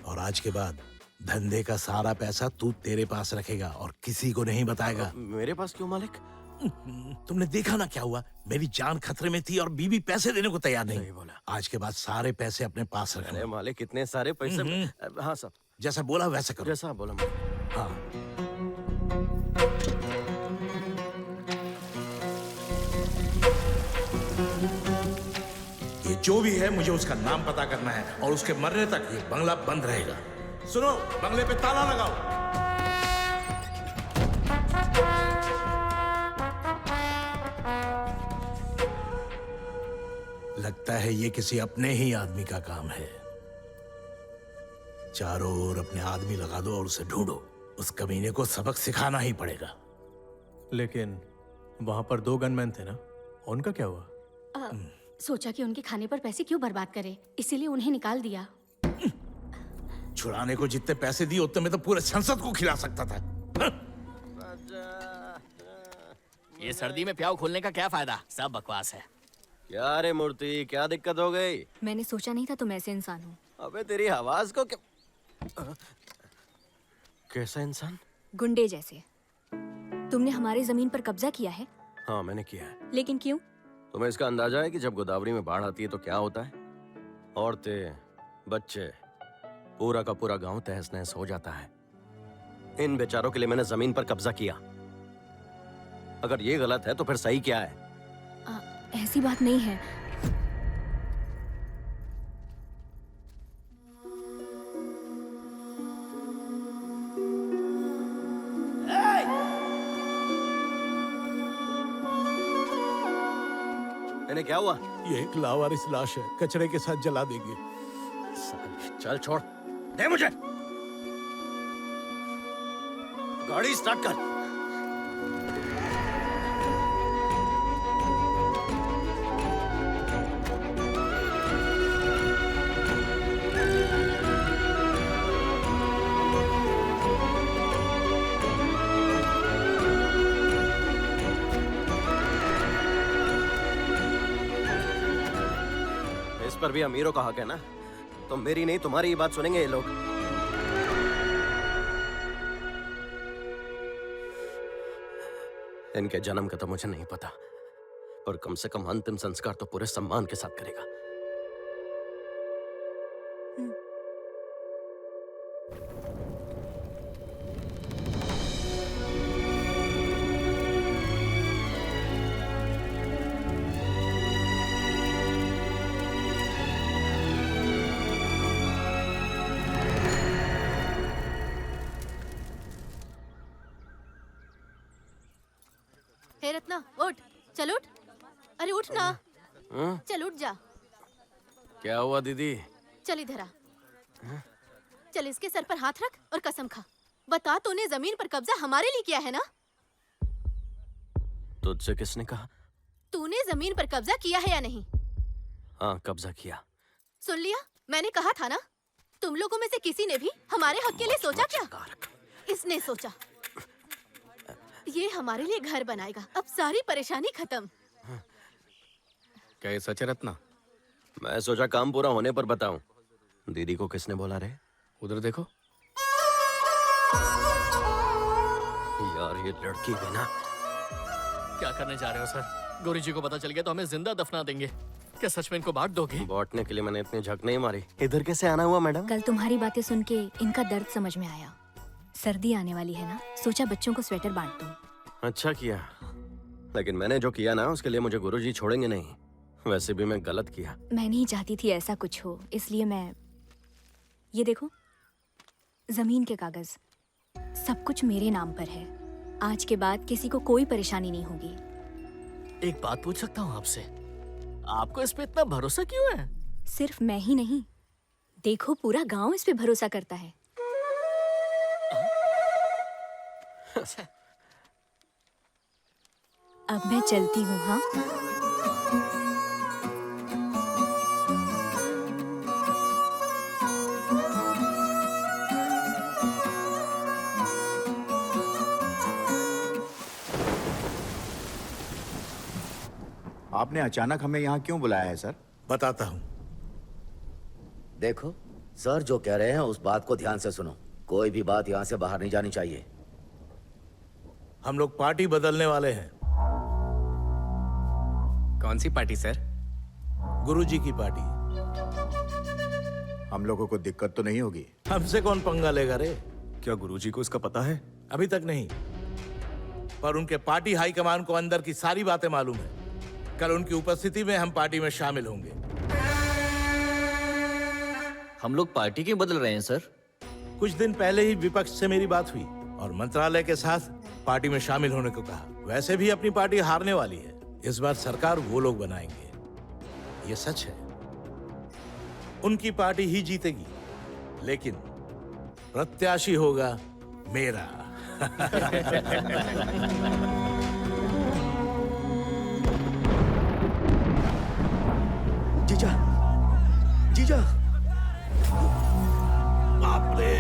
और आज के बाद धंधे का सारा पैसा तू तेरे पास रखेगा और किसी को नहीं बताएगा। मेरे पास क्यों मालिक? तुमने देखा ना क्या हुआ, मेरी जान खतरे में थी और बीवी पैसे देने को तैयार नहीं। बोला। आज के बाद सारे पैसे अपने पास रखना। अरे मालिक इतने सारे पैसे। हाँ साहब, जैसा बोला वैसा करो। जैसा आप बोला। हाँ। ये जो भी है मुझे उसका नाम पता करना है और उसके मरने तक ये बंगला बंद रहेगा। सुनो, बंगले पे ताला लगाओ। लगता है ये किसी अपने ही आदमी का काम है। चारों ओर अपने आदमी लगा दो और उसे ढूंढो। उस कमीने को सबक सिखाना ही पड़ेगा। लेकिन वहां पर 2 गनमैन थे ना, उनका क्या हुआ? सोचा कि उनके खाने पर पैसे क्यों बर्बाद करें, इसीलिए उन्हें निकाल दिया। छुड़ाने को जितने पैसे दिए उतने में तो पूरे संसद को खिला सकता था। ये सर्दी में प्याऊ खोलने का क्या फायदा, सब बकवास है। क्या रे मूर्ति, क्या दिक्कत हो गई? मैंने सोचा नहीं था तुम ऐसे इंसान हो। अबे तेरी आवाज को क्या? कैसा इंसान? गुंडे जैसे। तुमने हमारी जमीन पर कब्जा किया है, हाँ मैंने किया है। लेकिन क्यों? तुम्हें इसका अंदाजा है कि जब गोदावरी में बाढ़ आती है तो क्या होता है? औरतें, बच्चे, पूरा का पूरा गांव तहस नहस हो जाता है। इन बेचारों के लिए मैंने जमीन पर कब्जा किया। अगर ये गलत है तो फिर सही क्या है? ऐसी बात नहीं है। इन्हें क्या हुआ? ये एक लावारिस लाश है, कचरे के साथ जला देंगे। चल छोड़ दे मुझे। गाड़ी स्टार्ट कर। इस पर भी अमीरों का हक है ना? तो मेरी नहीं तुम्हारी ही बात सुनेंगे ये लोग। इनके जन्म का तो मुझे नहीं पता, पर कम से कम अंतिम संस्कार तो पूरे सम्मान के साथ करेगा। हे रत्ना, उठ, चल उठ। अरे उठ ना। चल उठ जा। क्या हुआ दीदी? चल इधर आ। चल इसके सर पर हाथ रख और कसम खा। बता, तूने जमीन पर कब्जा हमारे लिए किया है ना? तुझसे किसने कहा? तूने जमीन पर कब्जा किया है या नहीं? हाँ कब्जा किया। सुन लिया, मैंने कहा था ना। तुम लोगों में से किसी ने भी हमारे हक के लिए सोचा क्या? इसने सोचा ये हमारे लिए घर बनाएगा। अब सारी परेशानी खत्म। क्या ये सच है रत्ना? मैं सोचा काम पूरा होने पर बताऊं। दीदी को किसने बोला रे? उधर देखो। यार ये लड़की भी ना। क्या करने जा रहे हो सर? गौरी जी को पता चल गया तो हमें जिंदा दफना देंगे। क्या सच में इनको बांट दोगे? बांटने के लिए मैंने इतनी झक नहीं मारी। इधर कैसे आना हुआ मैडम? कल तुम्हारी बातें सुन के इनका दर्द समझ में आया। सर्दी आने वाली है ना, सोचा बच्चों को स्वेटर बांट दूं। अच्छा किया, लेकिन मैंने जो किया ना उसके लिए मुझे गुरुजी छोड़ेंगे नहीं। वैसे भी मैं गलत किया। मैं नहीं चाहती थी ऐसा कुछ हो, इसलिए मैं। ये देखो, जमीन के कागज, सब कुछ मेरे नाम पर है। आज के बाद किसी को कोई परेशानी नहीं होगी। एक बात पूछ सकता हूँ आपसे? आपको इस पे इतना भरोसा क्यों है? सिर्फ मैं ही नहीं, देखो पूरा गांव इस पे भरोसा करता है। अब मैं चलती हूँ। हाँ, आपने अचानक हमें यहाँ क्यों बुलाया है सर? बताता हूँ। देखो, सर जो कह रहे हैं उस बात को ध्यान से सुनो। कोई भी बात यहाँ से बाहर नहीं जानी चाहिए। हम लोग पार्टी बदलने वाले हैं। कौन सी पार्टी सर? गुरुजी की पार्टी। हम लोगों को दिक्कत तो नहीं होगी? हमसे कौन पंगा लेगा रे? क्या गुरुजी को इसका पता है? अभी तक नहीं, पर उनके पार्टी हाईकमान को अंदर की सारी बातें मालूम है। कल उनकी उपस्थिति में हम पार्टी में शामिल होंगे। हम लोग पार्टी क्यों बदल रहे हैं सर? कुछ दिन पहले ही विपक्ष से मेरी बात हुई और मंत्रालय के साथ पार्टी में शामिल होने को कहा। वैसे भी अपनी पार्टी हारने वाली है। इस बार सरकार वो लोग बनाएंगे, ये सच है। उनकी पार्टी ही जीतेगी, लेकिन प्रत्याशी होगा मेरा। जीजा, जीजा, बाप रे!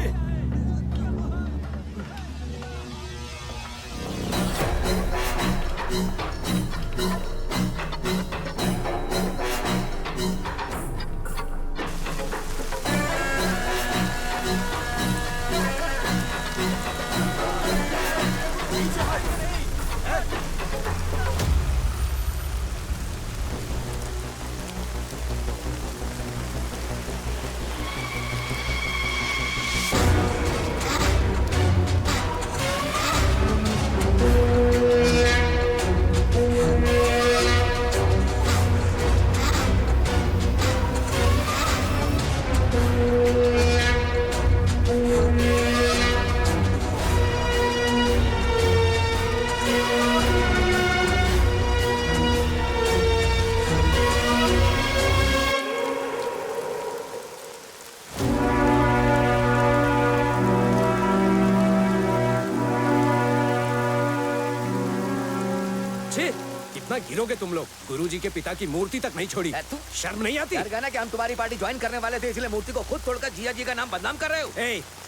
छी, कितना गिरोगे तुम लोग। गुरुजी के पिता की मूर्ति तक नहीं छोड़ी। शर्म नहीं आती? डर गया ना कि हम तुम्हारी पार्टी ज्वाइन करने वाले थे, इसलिए मूर्ति को खुद तोड़कर जिया जी का नाम बदनाम कर रहे हो।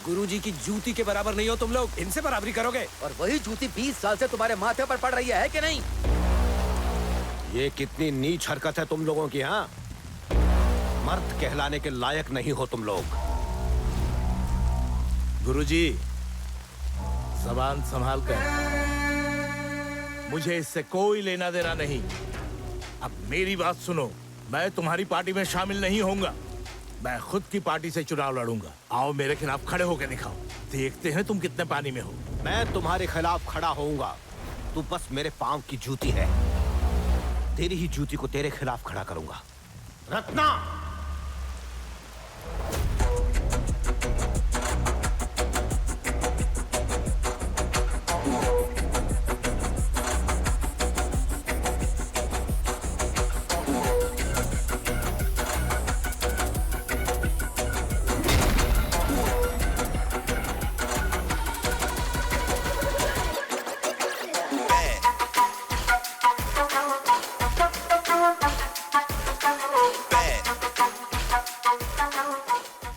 गुरुजी की जूती के बराबर नहीं हो तुम लोग, इनसे बराबरी करोगे। और वही जूती 20 साल से तुम्हारे माथे पर पड़ रही है कि नहीं? ये कितनी नीच हरकत है तुम लोगों की। हाँ, मर्द कहलाने के लायक नहीं हो तुम लोग। गुरुजी, जबान संभाल कर, मुझे इससे कोई लेना देना नहीं। अब मेरी बात सुनो, मैं तुम्हारी पार्टी में शामिल नहीं होऊंगा। मैं खुद की पार्टी से चुनाव लड़ूंगा। आओ मेरे खिलाफ खड़े होकर दिखाओ, देखते हैं तुम कितने पानी में हो। मैं तुम्हारे खिलाफ खड़ा होऊंगा, तू बस मेरे पांव की जूती है। तेरी ही जूती को तेरे खिलाफ खड़ा करूंगा। रत्ना,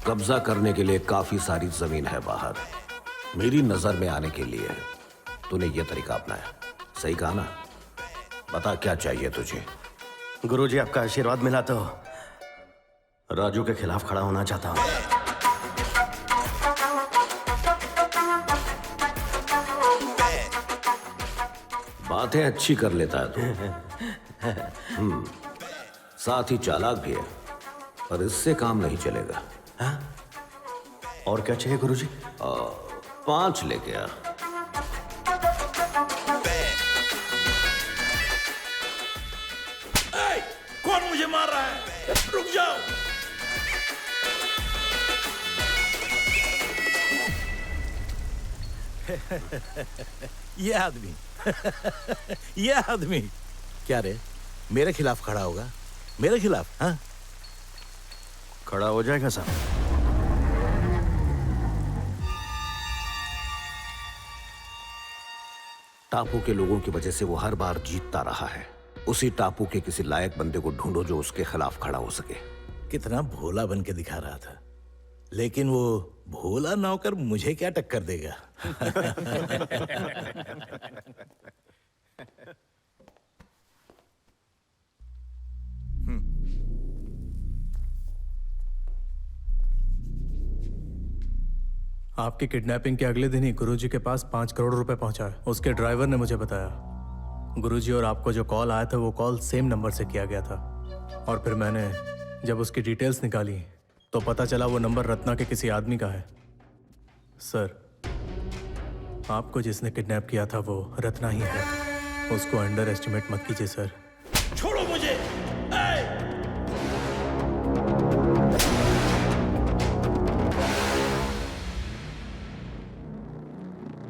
कब्जा करने के लिए काफी सारी जमीन है बाहर। मेरी नजर में आने के लिए तूने ये तरीका अपनाया। सही कहा ना? बता क्या चाहिए तुझे? गुरुजी, आपका आशीर्वाद मिला तो राजू के खिलाफ खड़ा होना चाहता हूँ। बातें अच्छी कर लेता है तू। साथ ही चालाक भी है, पर इससे काम नहीं चलेगा। और क्या चाहिए गुरुजी? 5 लेके आ। कौन मुझे मार रहा है? रुक जाओ। ये आदमी ये आदमी क्या रे, मेरे खिलाफ खड़ा होगा? मेरे खिलाफ? हाँ, खड़ा हो जाएगा साहब। टापू के लोगों की वजह से वो हर बार जीतता रहा है। उसी टापू के किसी लायक बंदे को ढूंढो जो उसके खिलाफ खड़ा हो सके। कितना भोला बन के दिखा रहा था, लेकिन वो भोला नौकर मुझे क्या टक्कर देगा। आपकी किडनैपिंग के अगले दिन ही गुरुजी के पास 5 करोड़ रुपए पहुंचा है। उसके ड्राइवर ने मुझे बताया। गुरुजी और आपको जो कॉल आया था वो कॉल सेम नंबर से किया गया था। और फिर मैंने जब उसकी डिटेल्स निकाली तो पता चला वो नंबर रत्ना के किसी आदमी का है। सर, आपको जिसने किडनैप किया था वो रत्ना ही है। उसको अंडर एस्टिमेट मत कीजिए सर। छोड़ो मुझे।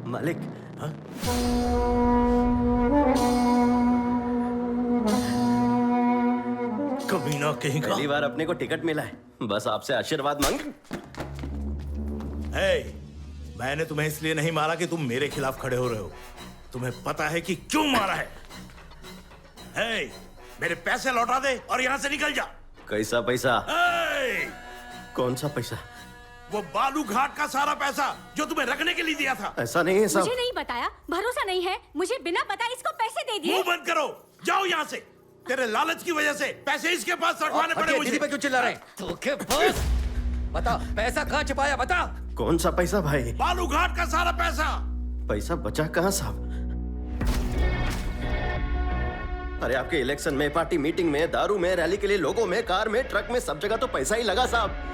मालिक, हाँ? कमीना कहीं का। पहली बार अपने को टिकट मिला है, बस आपसे आशीर्वाद मांग। मैंने तुम्हें इसलिए नहीं मारा कि तुम मेरे खिलाफ खड़े हो रहे हो। तुम्हें पता है कि क्यों मारा है? मेरे पैसे लौटा दे और यहाँ से निकल जा। कैसा पैसा? कौन सा पैसा? वो बालू घाट का सारा पैसा जो तुम्हें रखने के लिए दिया था। ऐसा नहीं है साहब। मुझे नहीं बताया, भरोसा नहीं है। मुझे बिना बताए इसको पैसे दे दिए। मुंह बंद करो, जाओ यहाँ से। तेरे लालच की वजह से पैसे इसके पास रखवाने पड़े मुझे। दीदी पे क्यों चिल्ला रहे? धोखे बस। बता, पैसा कहाँ छिपाया? बता। कौन सा पैसा भाई? बालू घाट का सारा पैसा। पैसा बचा कहाँ साहब? अरे आपके इलेक्शन में, पार्टी मीटिंग में, दारू में, रैली के लिए लोगों में, कार में, ट्रक में, सब जगह तो पैसा ही लगा साहब।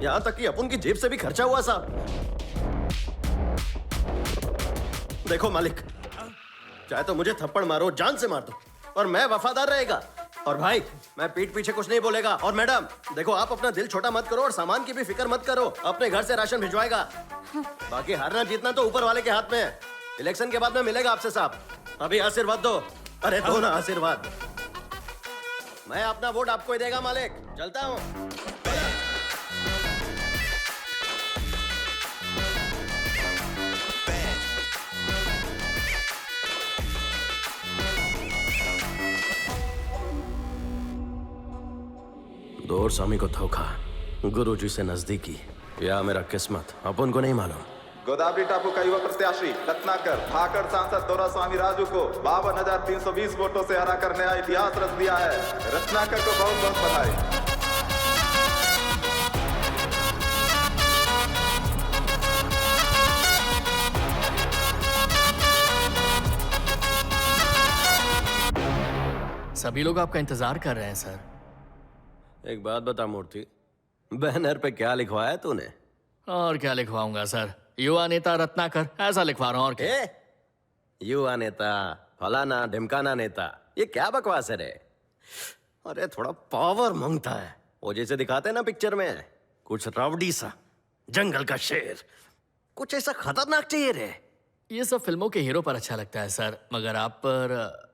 यहां तक कि अपन की जेब से भी खर्चा हुआ साहब। देखो मालिक, चाहे तो मुझे थप्पड़ मारो, जान से मार दो, और मैं वफादार रहेगा। और भाई, मैं पीठ पीछे कुछ नहीं बोलेगा। और मैडम देखो, आप अपना दिल छोटा मत करो और सामान की भी फिक्र मत करो। अपने घर से राशन भिजवाएगा। बाकी हारना जीतना तो ऊपर वाले के हाथ में है। इलेक्शन के बाद में मिलेगा आपसे साहब। अभी आशीर्वाद दो। अरे दो ना आशीर्वाद। मैं अपना वोट आपको ही देगा मालिक। चलता हूँ। दौर स्वामी को धोखा, गुरुजी से नजदीकी, या मेरा किस्मत अपन को नहीं मालूम। गोदावरी टापू का युवा प्रत्याशी रत्नाकर भाकड़ सांसद दौरा स्वामी राजू को 52,320 वोटों से हराकर नया इतिहास रच दिया है। रत्नाकर को बहुत बहुत बधाई। सभी लोग आपका इंतजार कर रहे हैं सर। एक बात बता मूर्ति, बैनर पे क्या लिखवाया है तूने? और क्या लिखवाऊंगा सर, युवा नेता रत्नाकर ऐसा लिखवा रहा हूँ। और क्या? युवा नेता, फलाना ढिमकाना नेता, ये क्या बकवास है रे? अरे थोड़ा पावर मांगता है, वो जैसे दिखाते हैं ना पिक्चर में, कुछ रावडी सा, जंगल का शेर, कुछ ऐसा खतरनाक चाहिए रे। ये सब फिल्मों के हीरो पर अच्छा लगता है सर, मगर आप पर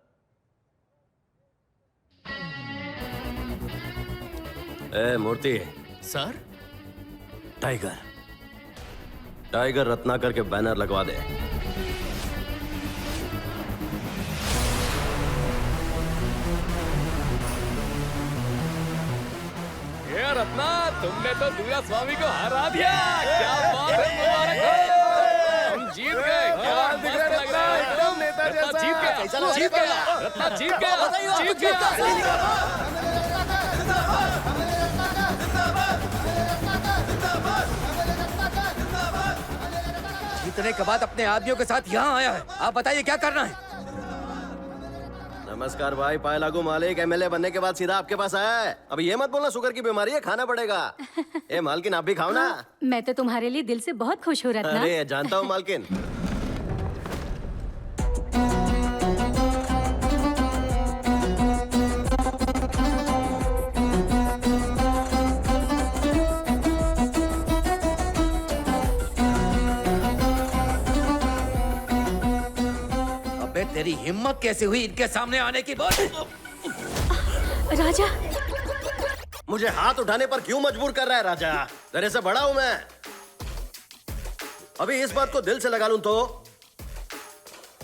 ए मूर्ति सर, टाइगर, टाइगर रत्नाकर के बैनर लगवा दे। ये रत्ना, तुमने तो दूरा स्वामी को हरा दिया। क्या बात है, मुबारक हो, हम जीत गए। क्या मस्त लग रहा है एकदम। रत्ना जीत गया, जीत गया, रत्ना जीत गया, जीत गया। जीतने के बाद अपने आदमियों के साथ यहाँ आया है। आप बताइए क्या करना है? नमस्कार भाई, पाए लागू मालिक एमएलए बनने के बाद सीधा आपके पास आया है। अब ये मत बोलना शुगर की बीमारी है, खाना पड़ेगा। ए मालकिन, आप भी खाओ ना। मैं तो तुम्हारे लिए दिल से बहुत खुश हूँ रत्ना। अरे जानता हूँ मालकिन। तेरी हिम्मत कैसे हुई इनके सामने आने की? बात राजा, मुझे हाथ उठाने पर क्यों मजबूर कर रहा है राजा? तेरे से बड़ा हूं मैं। अभी इस बात को दिल से लगा लूं तो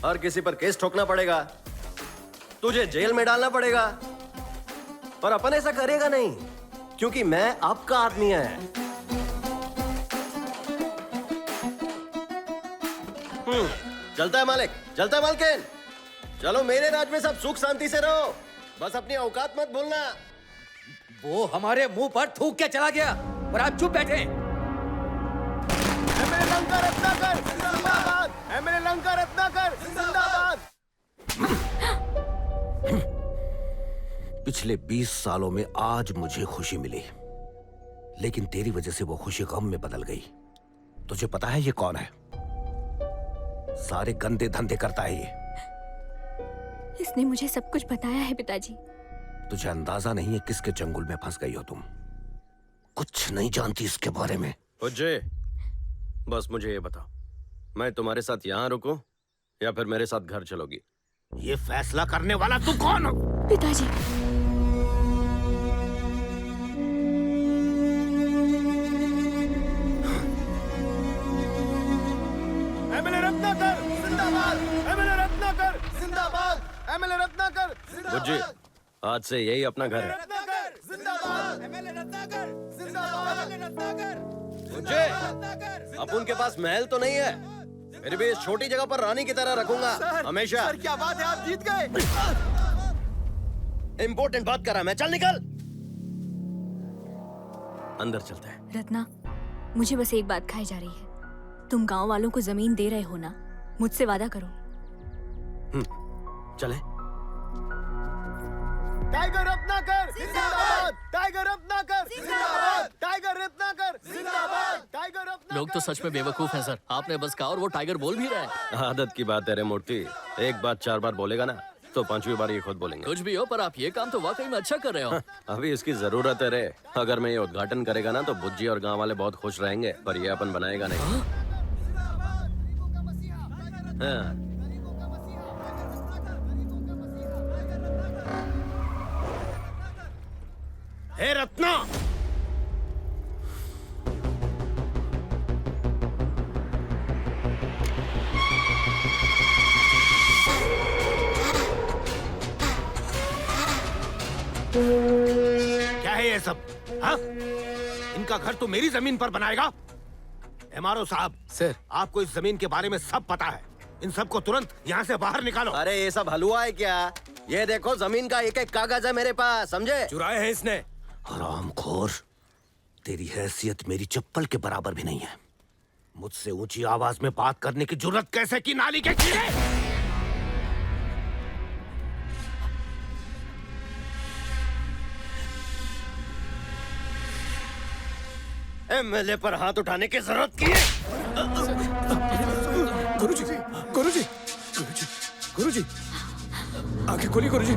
हर किसी पर केस ठोकना पड़ेगा, तुझे जेल में डालना पड़ेगा, पर अपन ऐसा करेगा नहीं, क्योंकि मैं आपका आदमी है। चलता है मालिक, चलता है मालकिन। चलो मेरे राज में सब सुख शांति से रहो, बस अपनी औकात मत भूलना। वो हमारे मुंह पर थूक के चला गया और आप चुप बैठे। एमएलए लंका रत्नाकर जिंदाबाद, एमएलए लंका रत्नाकर जिंदाबाद। पिछले 20 सालों में आज मुझे खुशी मिली, लेकिन तेरी वजह से वो खुशी गम में बदल गई। तुझे पता है ये कौन है? सारे गंदे धंधे करता है ये। इसने मुझे सब कुछ बताया है पिताजी। तुझे अंदाजा नहीं है किसके चंगुल में फंस गई हो तुम। कुछ नहीं जानती इसके बारे में। उज्जे, बस मुझे ये बताओ, मैं तुम्हारे साथ यहाँ रुकूं या फिर मेरे साथ घर चलोगी? ये फैसला करने वाला तू कौन हो? पिताजी, एमएलए रत्नाकर जिंदाबाद, एमएलए रत्नाकर जिंदाबाद, एमएलए रत्नाकर बुज्जी, आज से यही अपना घर है। रत्नाकर जिंदाबाद, एमएलए रत्नाकर जिंदाबाद, एमएलए रत्नाकर। बुज्जी, अपन के पास महल तो नहीं है, फिर भी इस छोटी जगह पर रानी की तरह रखूंगा हमेशा। सर क्या बात है, आप जीत गए। इंपॉर्टेंट बात कर रहा मैं, चल निकल। अंदर चलते हैं। रत्ना, मुझे बस एक बात खाई जा रही है। तुम गांव वालों को जमीन दे रहे हो ना? मुझसे वादा करो। चले। टाइगर रत्नाकर जिंदाबाद, टाइगर रत्नाकर जिंदाबाद, टाइगर रत्नाकर जिंदाबाद, टाइगर रत्नाकर। लोग तो सच में बेवकूफ हैं सर। आपने बस कहा और वो टाइगर बोल भी रहा है। आदत की बात है रे मूर्ति, एक बात 4 बार बोलेगा ना तो 5वीं बार ये खुद बोलेंगे। कुछ भी हो, पर आप ये काम तो वाकई में अच्छा कर रहे हो। अभी इसकी जरूरत है रे। अगर मैं ये उद्घाटन करेगा ना तो बुज्जी और गांव वाले बहुत खुश रहेंगे, पर ये अपन बनाएगा नहीं। हाँ। हे रत्ना, क्या है ये सब? हाँ? इनका घर तो मेरी जमीन पर बनाएगा? एमआरओ साहब, सर, आपको इस जमीन के बारे में सब पता है। इन सबको तुरंत यहाँ से बाहर निकालो। अरे ये सब हलवा है क्या? ये देखो जमीन का एक एक कागज है मेरे पास, समझे? चुराए हैं इसने। हरामखोर, तेरी हैसियत मेरी चप्पल के बराबर भी नहीं है। मुझसे ऊंची आवाज में बात करने की जुर्रत कैसे की, नाली के कीड़े? एमएलए पर हाथ उठाने की जरूरत की है? गुरुजी, गुरुजी, गुरुजी, गुरुजी, आंखें खोली गुरुजी।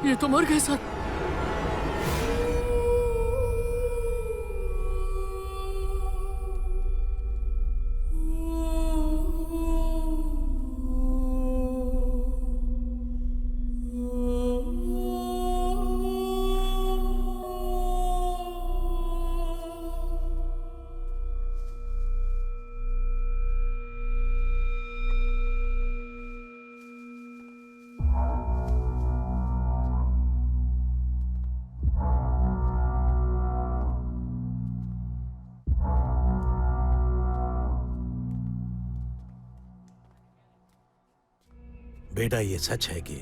ये तो मर गए सर। बेटा, ये सच है कि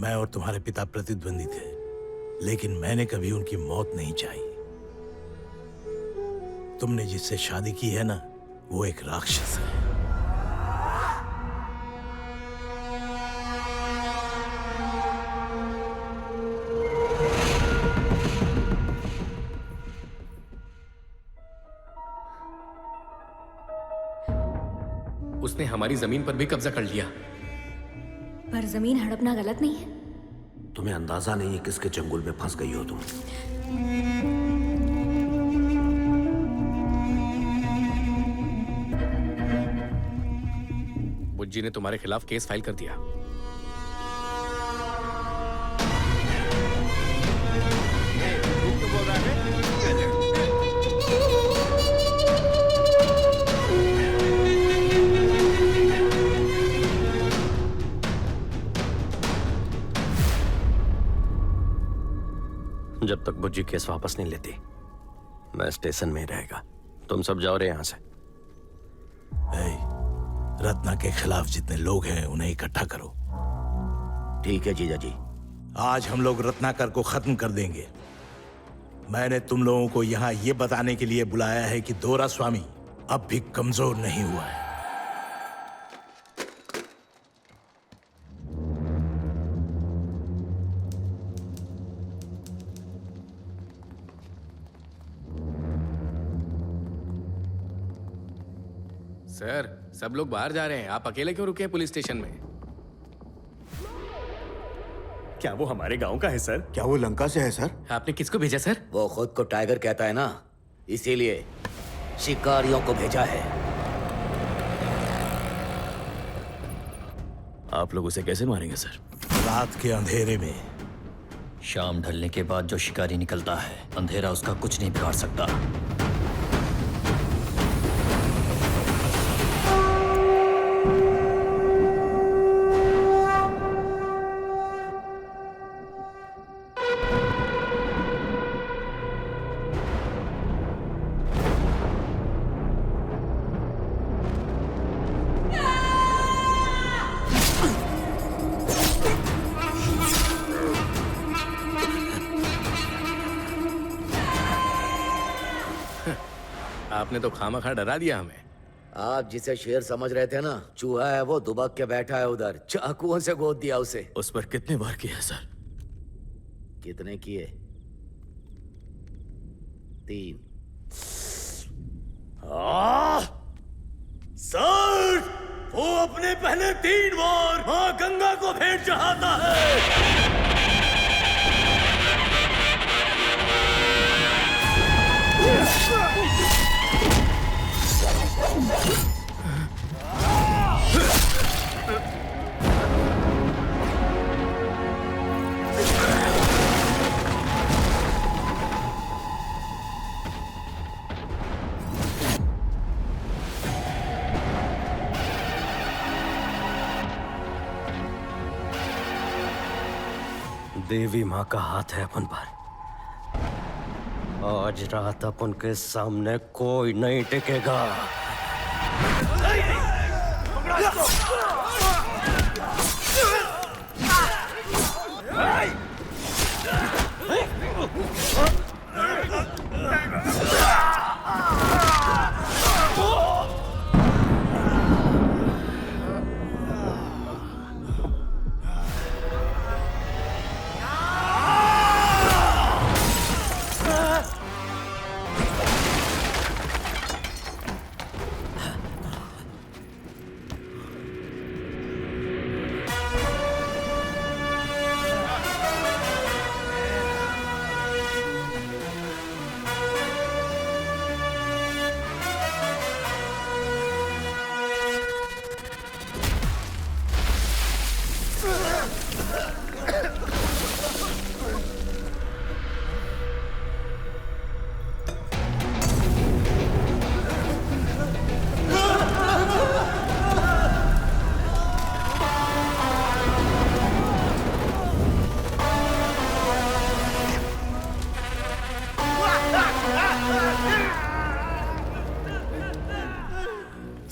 मैं और तुम्हारे पिता प्रतिद्वंदी थे, लेकिन मैंने कभी उनकी मौत नहीं चाही। तुमने जिससे शादी की है ना, वो एक राक्षस है। उसने हमारी जमीन पर भी कब्जा कर लिया। पर जमीन हड़पना गलत नहीं है। तुम्हें अंदाजा नहीं है किसके चंगुल में फंस गई हो तुम। बुज्जी ने तुम्हारे खिलाफ केस फाइल कर दिया। जब तक बुज्जी केस वापस नहीं लेती, मैं स्टेशन में ही रहेगा। तुम सब जाओ रे यहाँ से। रत्ना के खिलाफ जितने लोग हैं उन्हें इकट्ठा करो। ठीक है जीजा जी। आज हम लोग रत्नाकर को खत्म कर देंगे। मैंने तुम लोगों को यहाँ ये बताने के लिए बुलाया है कि दोरा स्वामी अब भी कमजोर नहीं हुआ है। सर, सब लोग बाहर जा रहे हैं, आप अकेले क्यों रुके हैं पुलिस स्टेशन में? क्या वो हमारे गांव का है सर? क्या वो लंका से है सर? आपने किसको भेजा सर? वो खुद को टाइगर कहता है ना, इसीलिए शिकारियों को भेजा है। आप लोग उसे कैसे मारेंगे सर? रात के अंधेरे में। शाम ढलने के बाद जो शिकारी निकलता है, अंधेरा उसका कुछ नहीं बिगाड़ सकता। आपने तो खामखा डरा दिया हमें। आप जिसे शेर समझ रहे थे ना, चूहा है वो, दुबक के बैठा है उधर। चाकुओं से गोद दिया उसे। उस पर कितने वार किया सर? कितने किए? 3। सर, वो अपने पहले 3 बार मां गंगा को भेंट चढ़ाता है। देवी माँ का हाथ है अपन पर। आज रात अपन के सामने कोई नहीं टिकेगा।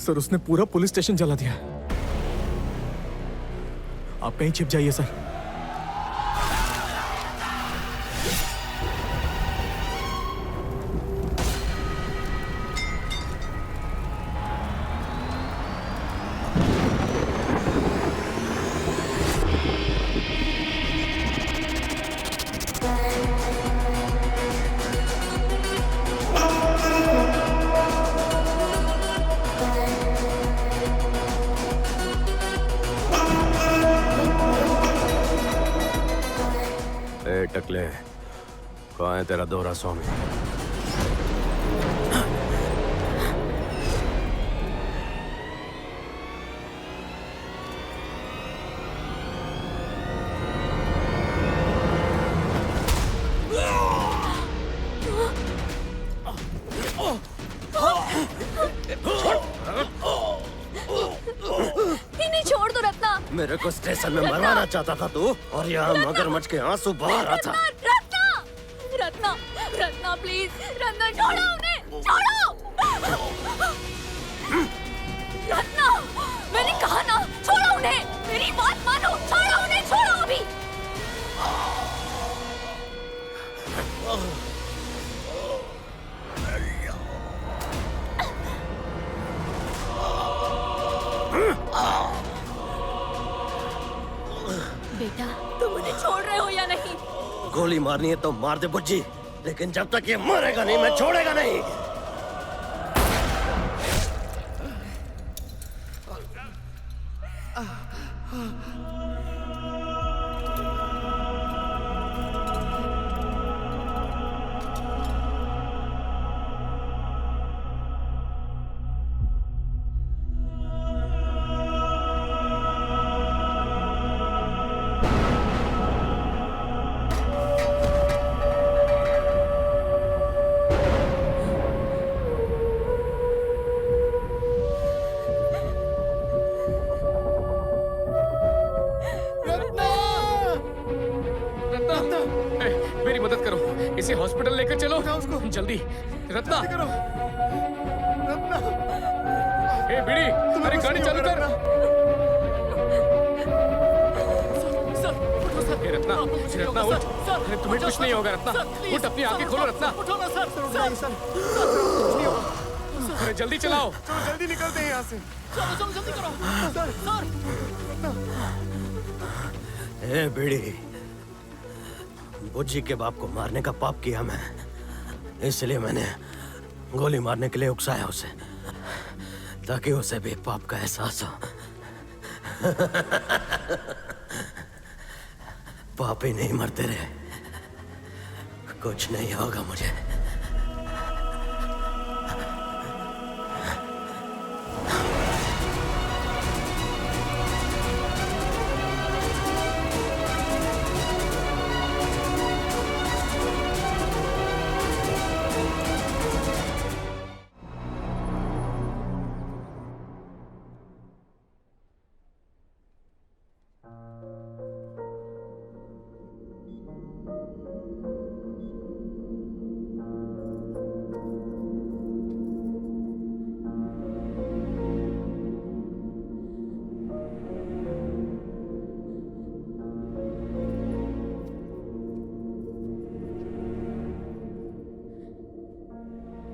सर उसने पूरा पुलिस स्टेशन जला दिया। आप कहीं छिप जाइए सर। टकले, कहाँ है तेरा दोहरा स्वामी? इन्हें छोड़ दो रत्ना। मेरे को स्टेशन में मरवाना चाहता था तू, और यहाँ मगरमच्छ के आंसू बहा रहा था। रत्ना, रत्ना, रत्ना प्लीज, रत्ना छोड़ो उन्हें, छोड़ो। रत्ना, मैंने कहा ना, छोड़ो उन्हें, मेरी बात मानो, छोड़ो उन्हें, छोड़ो अभी। बेटा, तुम मुझे छोड़ रहे हो या नहीं? गोली मारनी है तो मार दे बुज्जी, लेकिन जब तक ये मरेगा नहीं मैं छोड़ेगा नहीं। मेरी मदद करो, इसे हॉस्पिटल लेकर चलो जल्दी। रत्ना, ए बीड़ी, अरे गाड़ी चालू कर। ए रत्ना, रत्ना उठ, अरे तुम्हें कुछ नहीं होगा रत्ना, उठ, अपनी आंखें खोलो रत्ना। अरे जल्दी चलाओ, जल्दी निकलते हैं यहाँ से। चलो जल्दी करो। ए बीड़ी, बुज्जी के बाप को मारने का पाप किया मैं, इसलिए मैंने गोली मारने के लिए उकसाया उसे, ताकि उसे भी पाप का एहसास हो। पापी नहीं मरते रहे, कुछ नहीं होगा मुझे।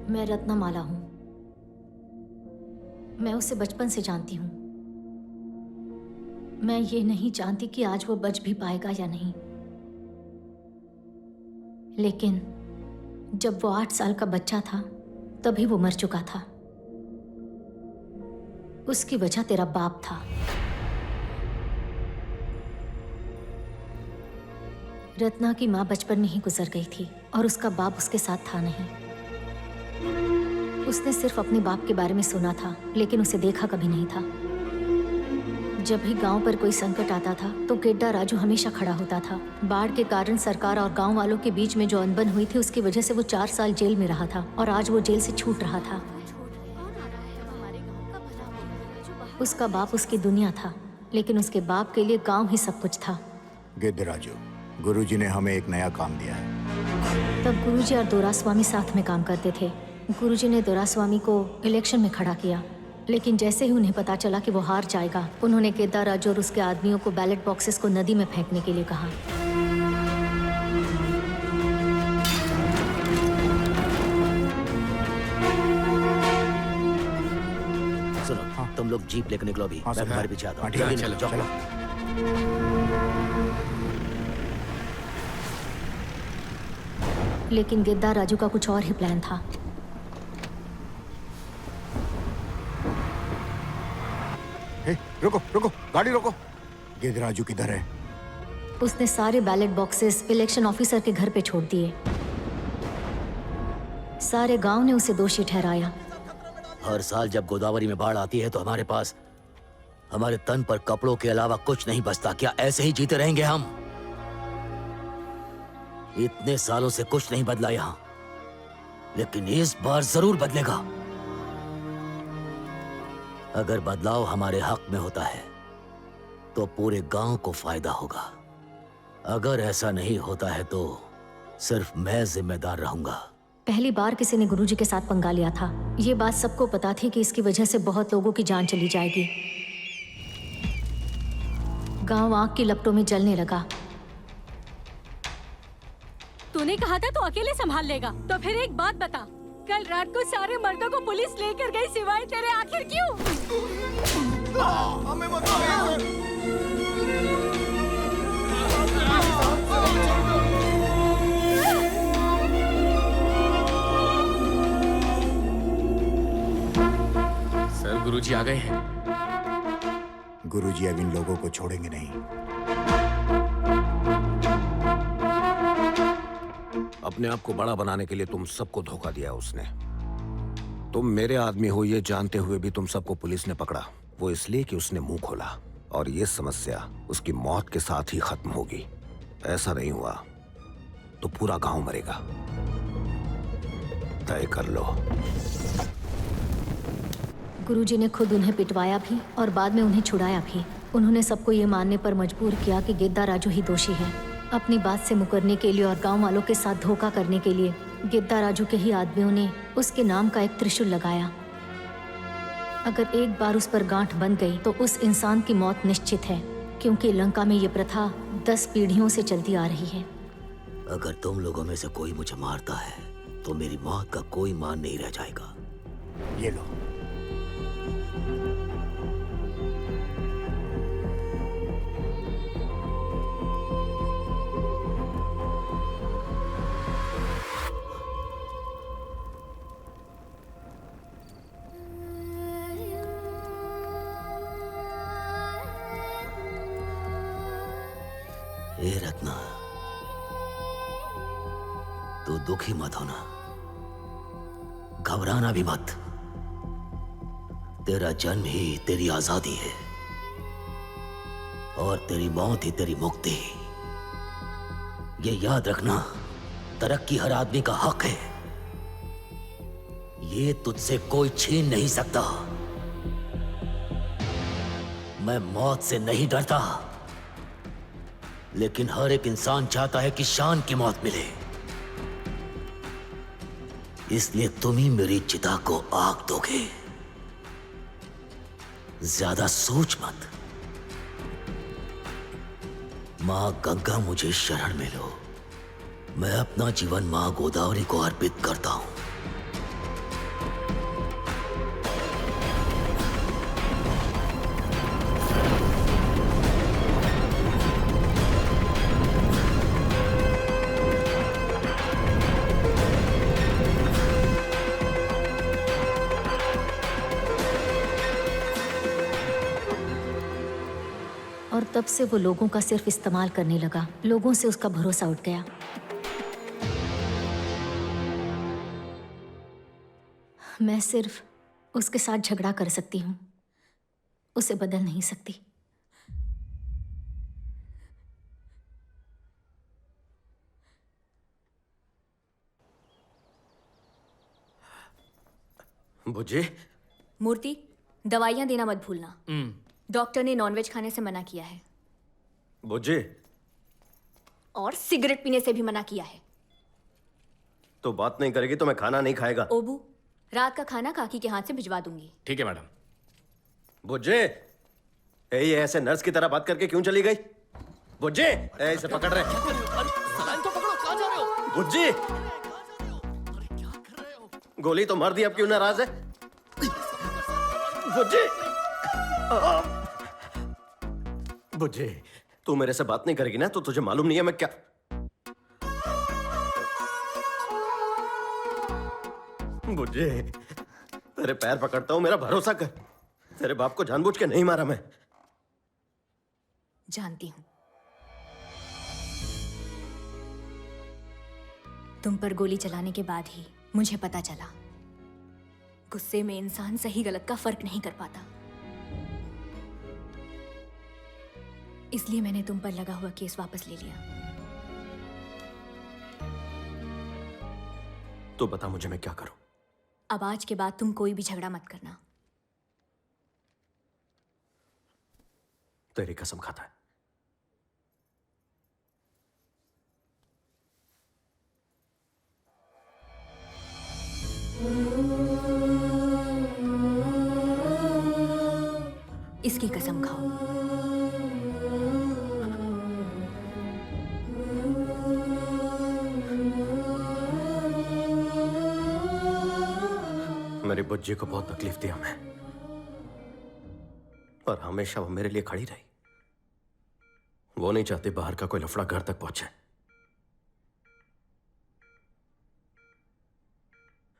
मैं रत्नमाला हूं। मैं उसे बचपन से जानती हूं। मैं ये नहीं जानती कि आज वो बच भी पाएगा या नहीं, लेकिन जब वो 8 साल का बच्चा था तभी वो मर चुका था। उसकी वजह तेरा बाप था। रत्ना की माँ बचपन में ही गुजर गई थी और उसका बाप उसके साथ था नहीं। उसने सिर्फ अपने बाप के बारे में सुना था, लेकिन उसे देखा कभी नहीं था। जब भी गांव पर कोई संकट आता था तो गेड्डा राजू हमेशा खड़ा होता था। बाढ़ के कारण सरकार और गांव वालों के बीच में जो अनबन हुई थी, उसकी वजह से वो 4 साल जेल में रहा था और आज वो जेल से छूट रहा था। उसका बाप उसकी दुनिया था, लेकिन उसके बाप के लिए गांव ही सब कुछ था। गिद्ध राजू, गुरुजी ने हमें एक नया काम दिया है। तब गुरुजी और दोरास्वामी साथ में काम करते थे। गुरुजी ने दोरास्वामी को इलेक्शन में खड़ा किया, लेकिन जैसे ही उन्हें पता चला कि वो हार जाएगा, उन्होंने गेद्दा राजू और उसके आदमियों को बैलेट बॉक्सेस को नदी में फेंकने के लिए कहा। सुनो, तुम लोग जीप लेकर निकलो अभी। मैं तुम्हारे पीछे आता हूँ। चलो। लेकिन गेद्दा राजू का कुछ और ही प्लान था। रुको रुको, गाड़ी रोको। गिद्ध राजू किधर है? उसने सारे बैलेट बॉक्सेस इलेक्शन ऑफिसर के घर पे छोड़ दिए। सारे गांव ने उसे दोषी ठहराया। हर साल जब गोदावरी में बाढ़ आती है तो हमारे पास हमारे तन पर कपड़ों के अलावा कुछ नहीं बचता। क्या ऐसे ही जीते रहेंगे हम? इतने सालों से कुछ नहीं बदला यहां, लेकिन इस बार जरूर बदलेगा। अगर बदलाव हमारे हक में होता है तो पूरे गांव को फायदा होगा। अगर ऐसा नहीं होता है तो सिर्फ मैं जिम्मेदार रहूंगा। पहली बार किसी ने गुरुजी के साथ पंगा लिया था। ये बात सबको पता थी कि इसकी वजह से बहुत लोगों की जान चली जाएगी। गांव आग की लपटों में जलने लगा। तूने कहा था तो अकेले संभाल लेगा, तो फिर एक बात बता, कल रात को सारे मर्दों को पुलिस लेकर गई सिवाय तेरे, आखिर क्यों? हमें सर, गुरुजी आ गए हैं। गुरुजी अब इन लोगों को छोड़ेंगे नहीं। अपने आप को बड़ा बनाने के लिए तुम सबको धोखा दिया उसने। तुम मेरे आदमी हो ये जानते हुए भी तुम सबको पुलिस ने पकड़ा। वो इसलिए कि उसने मुंह खोला, और ये समस्या उसकी मौत के साथ ही खत्म होगी। ऐसा नहीं हुआ तो पूरा गांव मरेगा। तय कर लो। गुरुजी ने खुद उन्हें पिटवाया भी और बाद में उन्हें छुड़ाया भी। उन्होंने सबको ये मानने पर मजबूर किया कि गेद्दा राजू ही दोषी है। अपनी बात से मुकरने के लिए और गांव वालों के साथ धोखा करने के लिए गेद्दा राजू के ही आदमियों ने उसके नाम का एक त्रिशूल लगाया। अगर एक बार उस पर गांठ बन गई तो उस इंसान की मौत निश्चित है, क्योंकि लंका में ये प्रथा 10 पीढ़ियों से चलती आ रही है। अगर तुम लोगों में से कोई मुझे मारता है तो मेरी मौत का कोई मान नहीं रह जाएगा। ये लो। ए रत्ना, तू दुखी मत होना, घबराना भी मत। तेरा जन्म ही तेरी आजादी है और तेरी मौत ही तेरी मुक्ति। ये याद रखना, तरक्की हर आदमी का हक है। ये तुझसे कोई छीन नहीं सकता। मैं मौत से नहीं डरता, लेकिन हर एक इंसान चाहता है कि शान की मौत मिले। इसलिए तुम ही मेरी चिता को आग दोगे। ज्यादा सोच मत। मां गंगा मुझे शरण में लो। मैं अपना जीवन मां गोदावरी को अर्पित करता हूं। और तब से वो लोगों का सिर्फ इस्तेमाल करने लगा। लोगों से उसका भरोसा उठ गया। मैं सिर्फ उसके साथ झगड़ा कर सकती हूँ, उसे बदल नहीं सकती। बुज्जी, मूर्ति, दवाइयाँ देना मत भूलना। डॉक्टर ने नॉनवेज खाने से मना किया है बुज्जी, और सिगरेट पीने से भी मना किया है। तो बात नहीं करेगी तो मैं खाना नहीं खाएगा। ओबू, रात का खाना काकी के हाथ से भिजवा दूंगी। ठीक है मैडम। बुज्जी, ये ऐसे नर्स की तरह बात करके क्यों चली गई? बुज्जी, इसे पकड़ रहे। बुज्जी, गोली तो मार दी, अब क्यों नाराज है? बुज्जी, बुज्जी, तू मेरे से बात नहीं करेगी ना तो तुझे मालूम नहीं है मैं क्या। बुज्जी, तेरे पैर पकड़ता हूं, मेरा भरोसा कर। तेरे बाप को जानबूझ के नहीं मारा मैं। जानती हूं। तुम पर गोली चलाने के बाद ही मुझे पता चला, गुस्से में इंसान सही गलत का फर्क नहीं कर पाता। इसलिए मैंने तुम पर लगा हुआ केस वापस ले लिया। तो बता मुझे मैं क्या करूं? अब आज के बाद तुम कोई भी झगड़ा मत करना। तेरी कसम खाता है। इसकी कसम खाओ। मेरी बुज्जी को बहुत तकलीफ दी हमें, पर हमेशा वो मेरे लिए खड़ी रही। वो नहीं चाहती बाहर का कोई लफड़ा घर तक पहुंचे।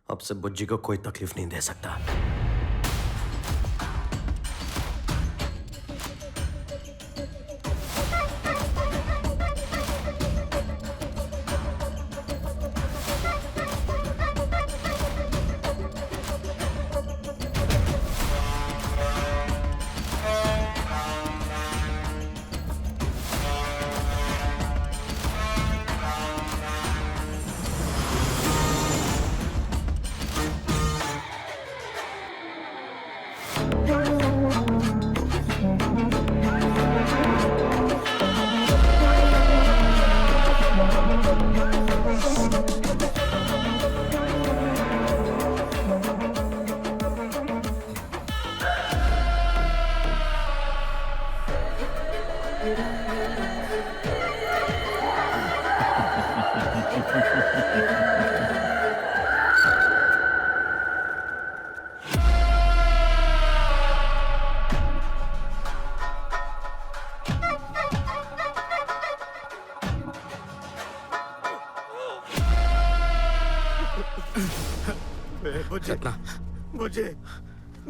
अब से बुज्जी को कोई तकलीफ नहीं दे सकता।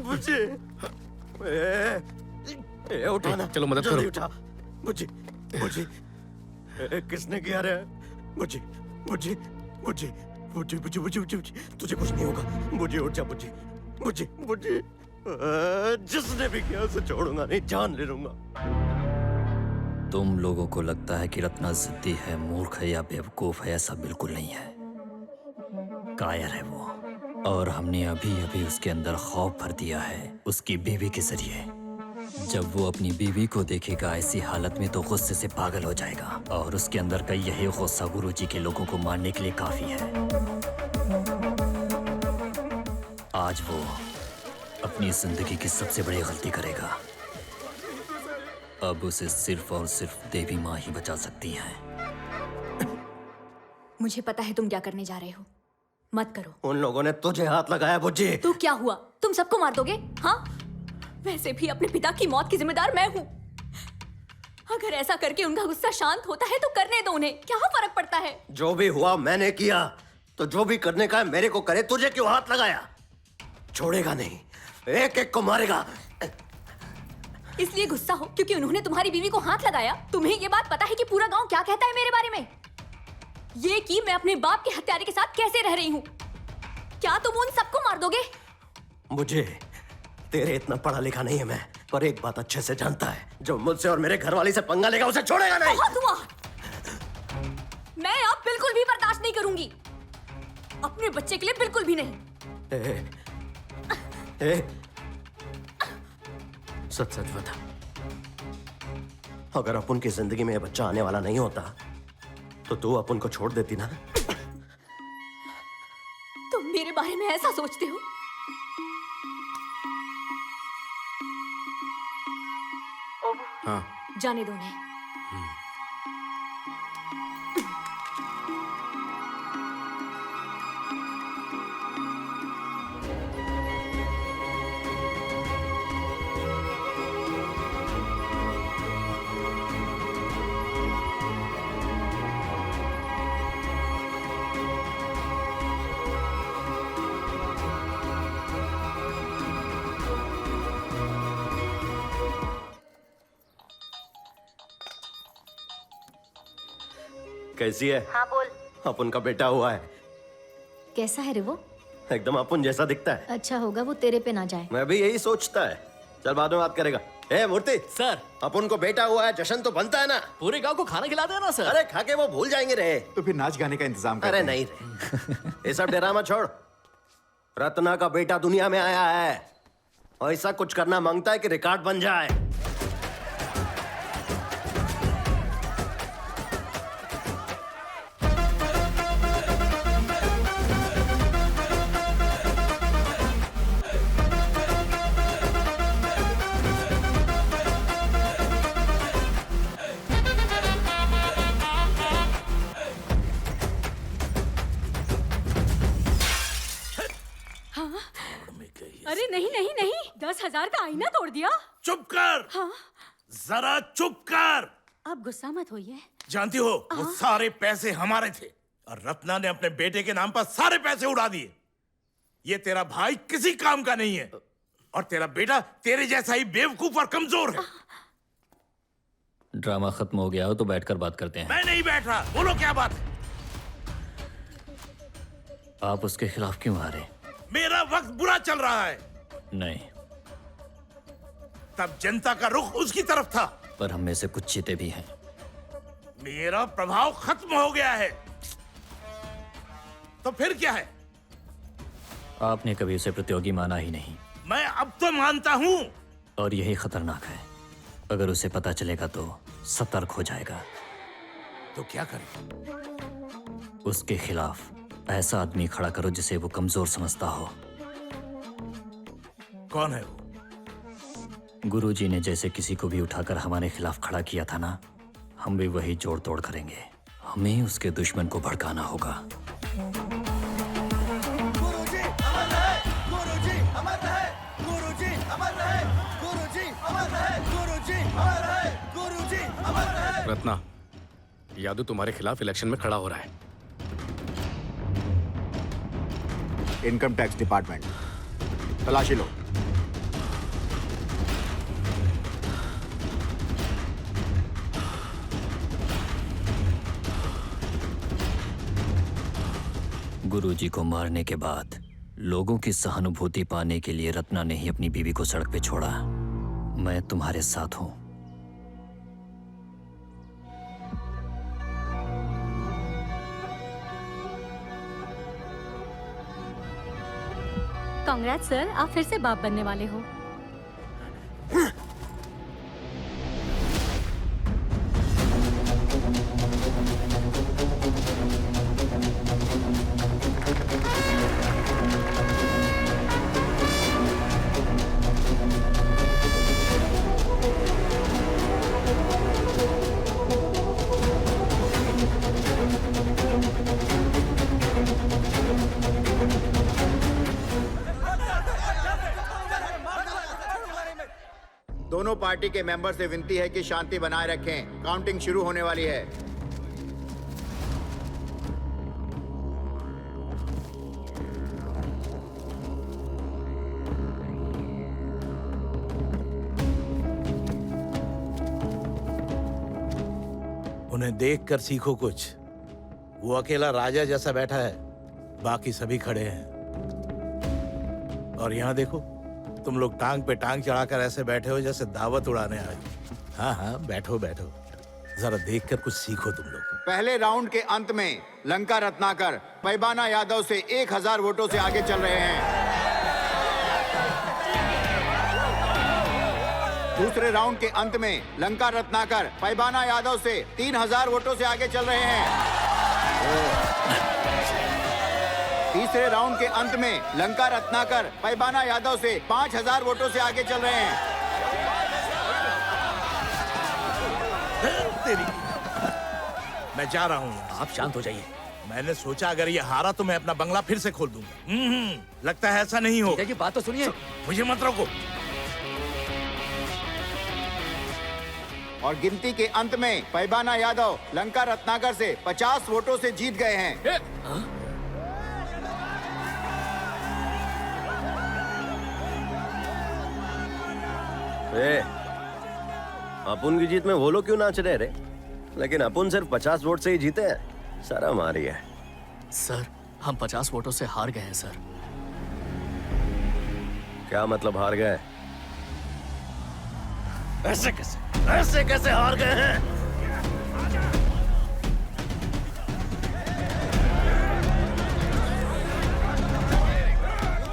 बुज्जी, उठाना। चलो मदद करो। उठा। बुज्जी, बुज्जी, किसने किया रे? बुज्जी, बुज्जी, बुज्जी, बुज्जी, बुज्जी, बुज्जी, बुज्जी, तुझे कुछ नहीं होगा। बुज्जी उठ जा। बुज्जी, बुज्जी, बुज्जी, जिसने भी किया उसे छोड़ूंगा नहीं, जान ले लूंगा। तुम लोगों को लगता है कि रत्ना जिद्दी है, मूर्ख है या बेवकूफ है, ऐसा बिल्कुल नहीं है। कायर है वो, और हमने अभी अभी उसके अंदर खौफ भर दिया है उसकी बीवी के जरिए। जब वो अपनी बीवी को देखेगा ऐसी हालत में तो गुस्से से पागल हो जाएगा और उसके अंदर का यही गुस्सा गुरुजी के लोगों को मारने के लिए काफी है। आज वो अपनी जिंदगी की सबसे बड़ी गलती करेगा। अब उसे सिर्फ और सिर्फ देवी माँ ही बचा सकती है। मुझे पता है तुम क्या करने जा रहे हो। मत करो। उन लोगों ने तुझे हाथ लगाया बुज्जी। तो क्या हुआ? तुम सबको मार दोगे? हाँ, वैसे भी अपने पिता की मौत की जिम्मेदार मैं हूँ। अगर ऐसा करके उनका गुस्सा शांत होता है तो करने दो उन्हें, क्या फर्क पड़ता है? जो भी हुआ मैंने किया, तो जो भी करने का है मेरे को करे। तुझे क्यों हाथ लगाया? छोड़ेगा नहीं, एक एक को मारेगा। इसलिए गुस्सा हो क्योंकि उन्होंने तुम्हारी बीवी को हाथ लगाया? तुम्हें ये बात पता है कि पूरा गांव क्या कहता है मेरे बारे में? ये कि मैं अपने बाप के हत्यारे के साथ कैसे रह रही हूँ? क्या तुम उन सबको मार दोगे? मुझे तेरे इतना पढ़ा लिखा नहीं है मैं, पर एक बात अच्छे से जानता है, जो मुझसे और मेरे घरवाली से पंगा लेगा उसे छोड़ेगा नहीं। बहुत हुआ। मैं अब बिल्कुल भी बर्दाश्त नहीं करूंगी, अपने बच्चे के लिए बिल्कुल भी नहीं। सच सच बता, अगर अपुन की जिंदगी में यह बच्चा आने वाला नहीं होता तो तू अपुन को छोड़ देती ना? तुम मेरे बारे में ऐसा सोचते हो? हाँ। जाने दो उन्हें। कैसी है? हाँ बोल। अपुन का बेटा हुआ है। कैसा है रे वो? एकदम अपुन जैसा दिखता है। अच्छा होगा वो तेरे पे ना जाए। मैं भी यही सोचता है। चल बाद में बात करेगा। ए मूर्ति सर, अपुन को बेटा हुआ है, जश्न तो बनता है ना? पूरे गांव को खाना खिला देना सर। अरे खा के वो भूल जाएंगे रे। तो फिर नाच गाने का इंतजाम अरे करते हैं। नहीं रे, ये सब डरामा छोड़। रत्ना का बेटा दुनिया में आया है, ऐसा कुछ करना मांगता है कि रिकॉर्ड बन जाए। अरे नहीं नहीं नहीं, 10,000 का आईना तोड़ दिया। चुप कर। हाँ? जरा चुप कर। अब गुस्सा मत होइए। जानती हो वो सारे पैसे हमारे थे और रत्ना ने अपने बेटे के नाम पर सारे पैसे उड़ा दिए। ये तेरा भाई किसी काम का नहीं है और तेरा बेटा तेरे जैसा ही बेवकूफ और कमजोर है। ड्रामा खत्म हो गया हो तो बैठकर बात करते हैं। मैं नहीं बैठ रहा, बोलो क्या बात है? आप उसके खिलाफ क्यों आ रहे? मेरा वक्त बुरा चल रहा है। नहीं, तब जनता का रुख उसकी तरफ था, पर हम में से कुछ चीते भी हैं। मेरा प्रभाव खत्म हो गया है। तो फिर क्या है? आपने कभी उसे प्रतियोगी माना ही नहीं। मैं अब तो मानता हूं। और यही खतरनाक है, अगर उसे पता चलेगा तो सतर्क हो जाएगा। तो क्या करें? उसके खिलाफ ऐसा आदमी खड़ा करो जिसे वो कमजोर समझता हो। कौन है वो? गुरुजी ने जैसे किसी को भी उठाकर हमारे खिलाफ खड़ा किया था ना, हम भी वही जोड़ तोड़ करेंगे। हमें उसके दुश्मन को भड़काना होगा। गुरुजी अमर रहे, गुरुजी अमर रहे, गुरुजी अमर रहे, गुरुजी अमर रहे, गुरुजी अमर रहे, गुरुजी अमर रहे। रत्ना, यादव तुम्हारे खिलाफ इलेक्शन में खड़ा हो रहा है। इनकम टैक्स डिपार्टमेंट, तलाशी लो। गुरुजी को मारने के बाद लोगों की सहानुभूति पाने के लिए रत्ना ने ही अपनी बीवी को सड़क पे छोड़ा। मैं तुम्हारे साथ हूं। कांग्रेस सर, आप फिर से बाप बनने वाले हो। पार्टी के मेंबर से विनती है कि शांति बनाए रखें। काउंटिंग शुरू होने वाली है। उन्हें देखकर सीखो कुछ। वो अकेला राजा जैसा बैठा है, बाकी सभी खड़े हैं। और यहाँ देखो, तुम लोग टांग पे टांग चढ़ाकर ऐसे बैठे हो जैसे दावत उड़ाने आए। हाँ हाँ, बैठो बैठो, जरा देखकर कुछ सीखो तुम लोग। पहले राउंड के अंत में लंका रत्नाकर पैबाना यादव से 1000 वोटों से आगे चल रहे हैं। दूसरे राउंड के अंत में लंका रत्नाकर पैबाना यादव से 3000 वोटों से आगे चल रहे हैं। तीसरे राउंड के अंत में लंका रत्नाकर पैबाना यादव से 5000 वोटों से आगे चल रहे हैं। तेरी, मैं जा रहा हूँ। आप शांत हो जाइए। मैंने सोचा अगर ये हारा तो मैं अपना बंगला फिर से खोल दूंगा। लगता है ऐसा नहीं हो। बात तो सुनिए। मुझे मत रोको। और गिनती के अंत में पैबाना यादव लंका रत्नाकर से 50 वोटों से जीत गए हैं। अपुन की जीत में वो लोग क्यों नाच रहे रे? लेकिन अपुन सिर्फ 50 वोट से ही जीते हैं। शर्म आ रही है। सर, हम 50 वोटों से हार गए हैं सर। क्या मतलब हार गए? ऐसे कैसे हार गए हैं?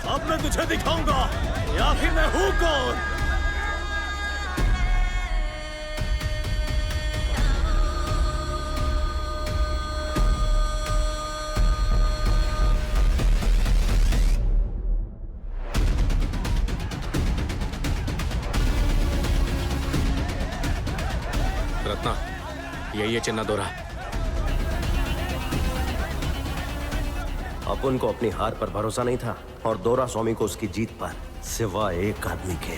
अब मैं तुझे दिखाऊंगा कि आखिर मैं हूँ कौन। रत्ना, यही है चिन्ना दोरा। अपुन को अपनी हार पर भरोसा नहीं था और दोरा स्वामी को उसकी जीत पर सिवाय एक आदमी के।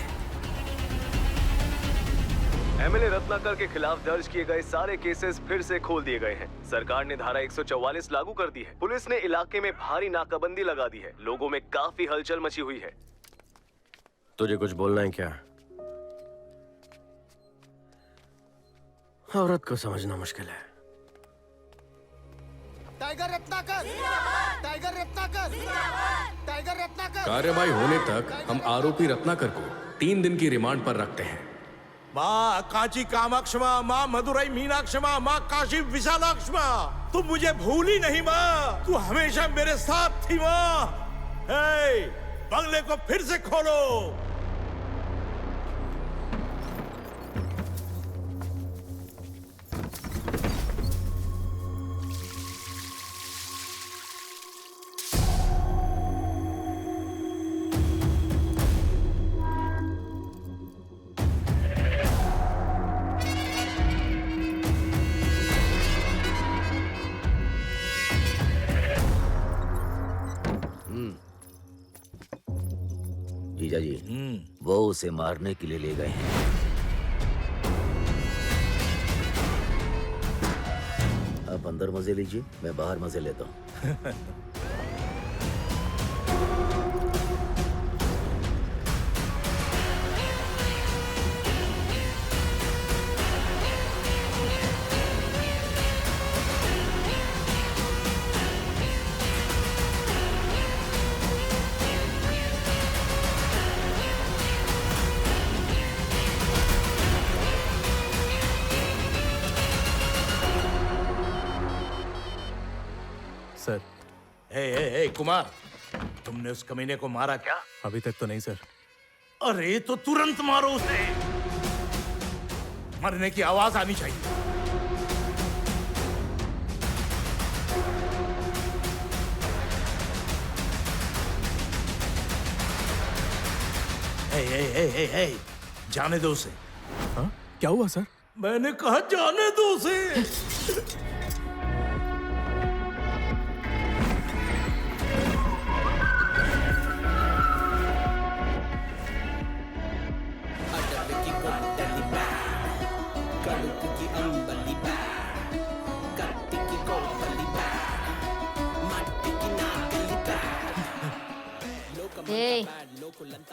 एमएलए रत्नाकर के खिलाफ दर्ज किए गए सारे केसेस फिर से खोल दिए गए हैं। सरकार ने धारा 144 लागू कर दी है। पुलिस ने इलाके में भारी नाकाबंदी लगा दी है। लोगों में काफी हलचल मची हुई है। तुझे कुछ बोलना है क्या? औरत को समझना मुश्किल है। Tiger Ratnakar, tiger Ratnakar, tiger Ratnakar. कार्यवाही होने तक हम आरोपी रत्नाकर को 3 दिन की रिमांड पर रखते हैं। माँ कांची कामाक्ष माँ, माँ मदुरई मीनाक्ष माँ, माँ काशी विशालाक्ष माँ, तुम मुझे भूली नहीं माँ। तू हमेशा मेरे साथ थी माँ। हे, बंगले को फिर से खोलो। जीजा जी, वो उसे मारने के लिए ले गए हैं। आप अंदर मजे लीजिए, मैं बाहर मजे लेता हूँ। सर। ए, कुमार, तुमने उस कमीने को मारा क्या? अभी तक तो नहीं सर। अरे तो तुरंत मारो उसे। मरने की आवाज आनी चाहिए। ए, जाने दो उसे। हाँ? क्या हुआ सर? मैंने कहा जाने दो उसे।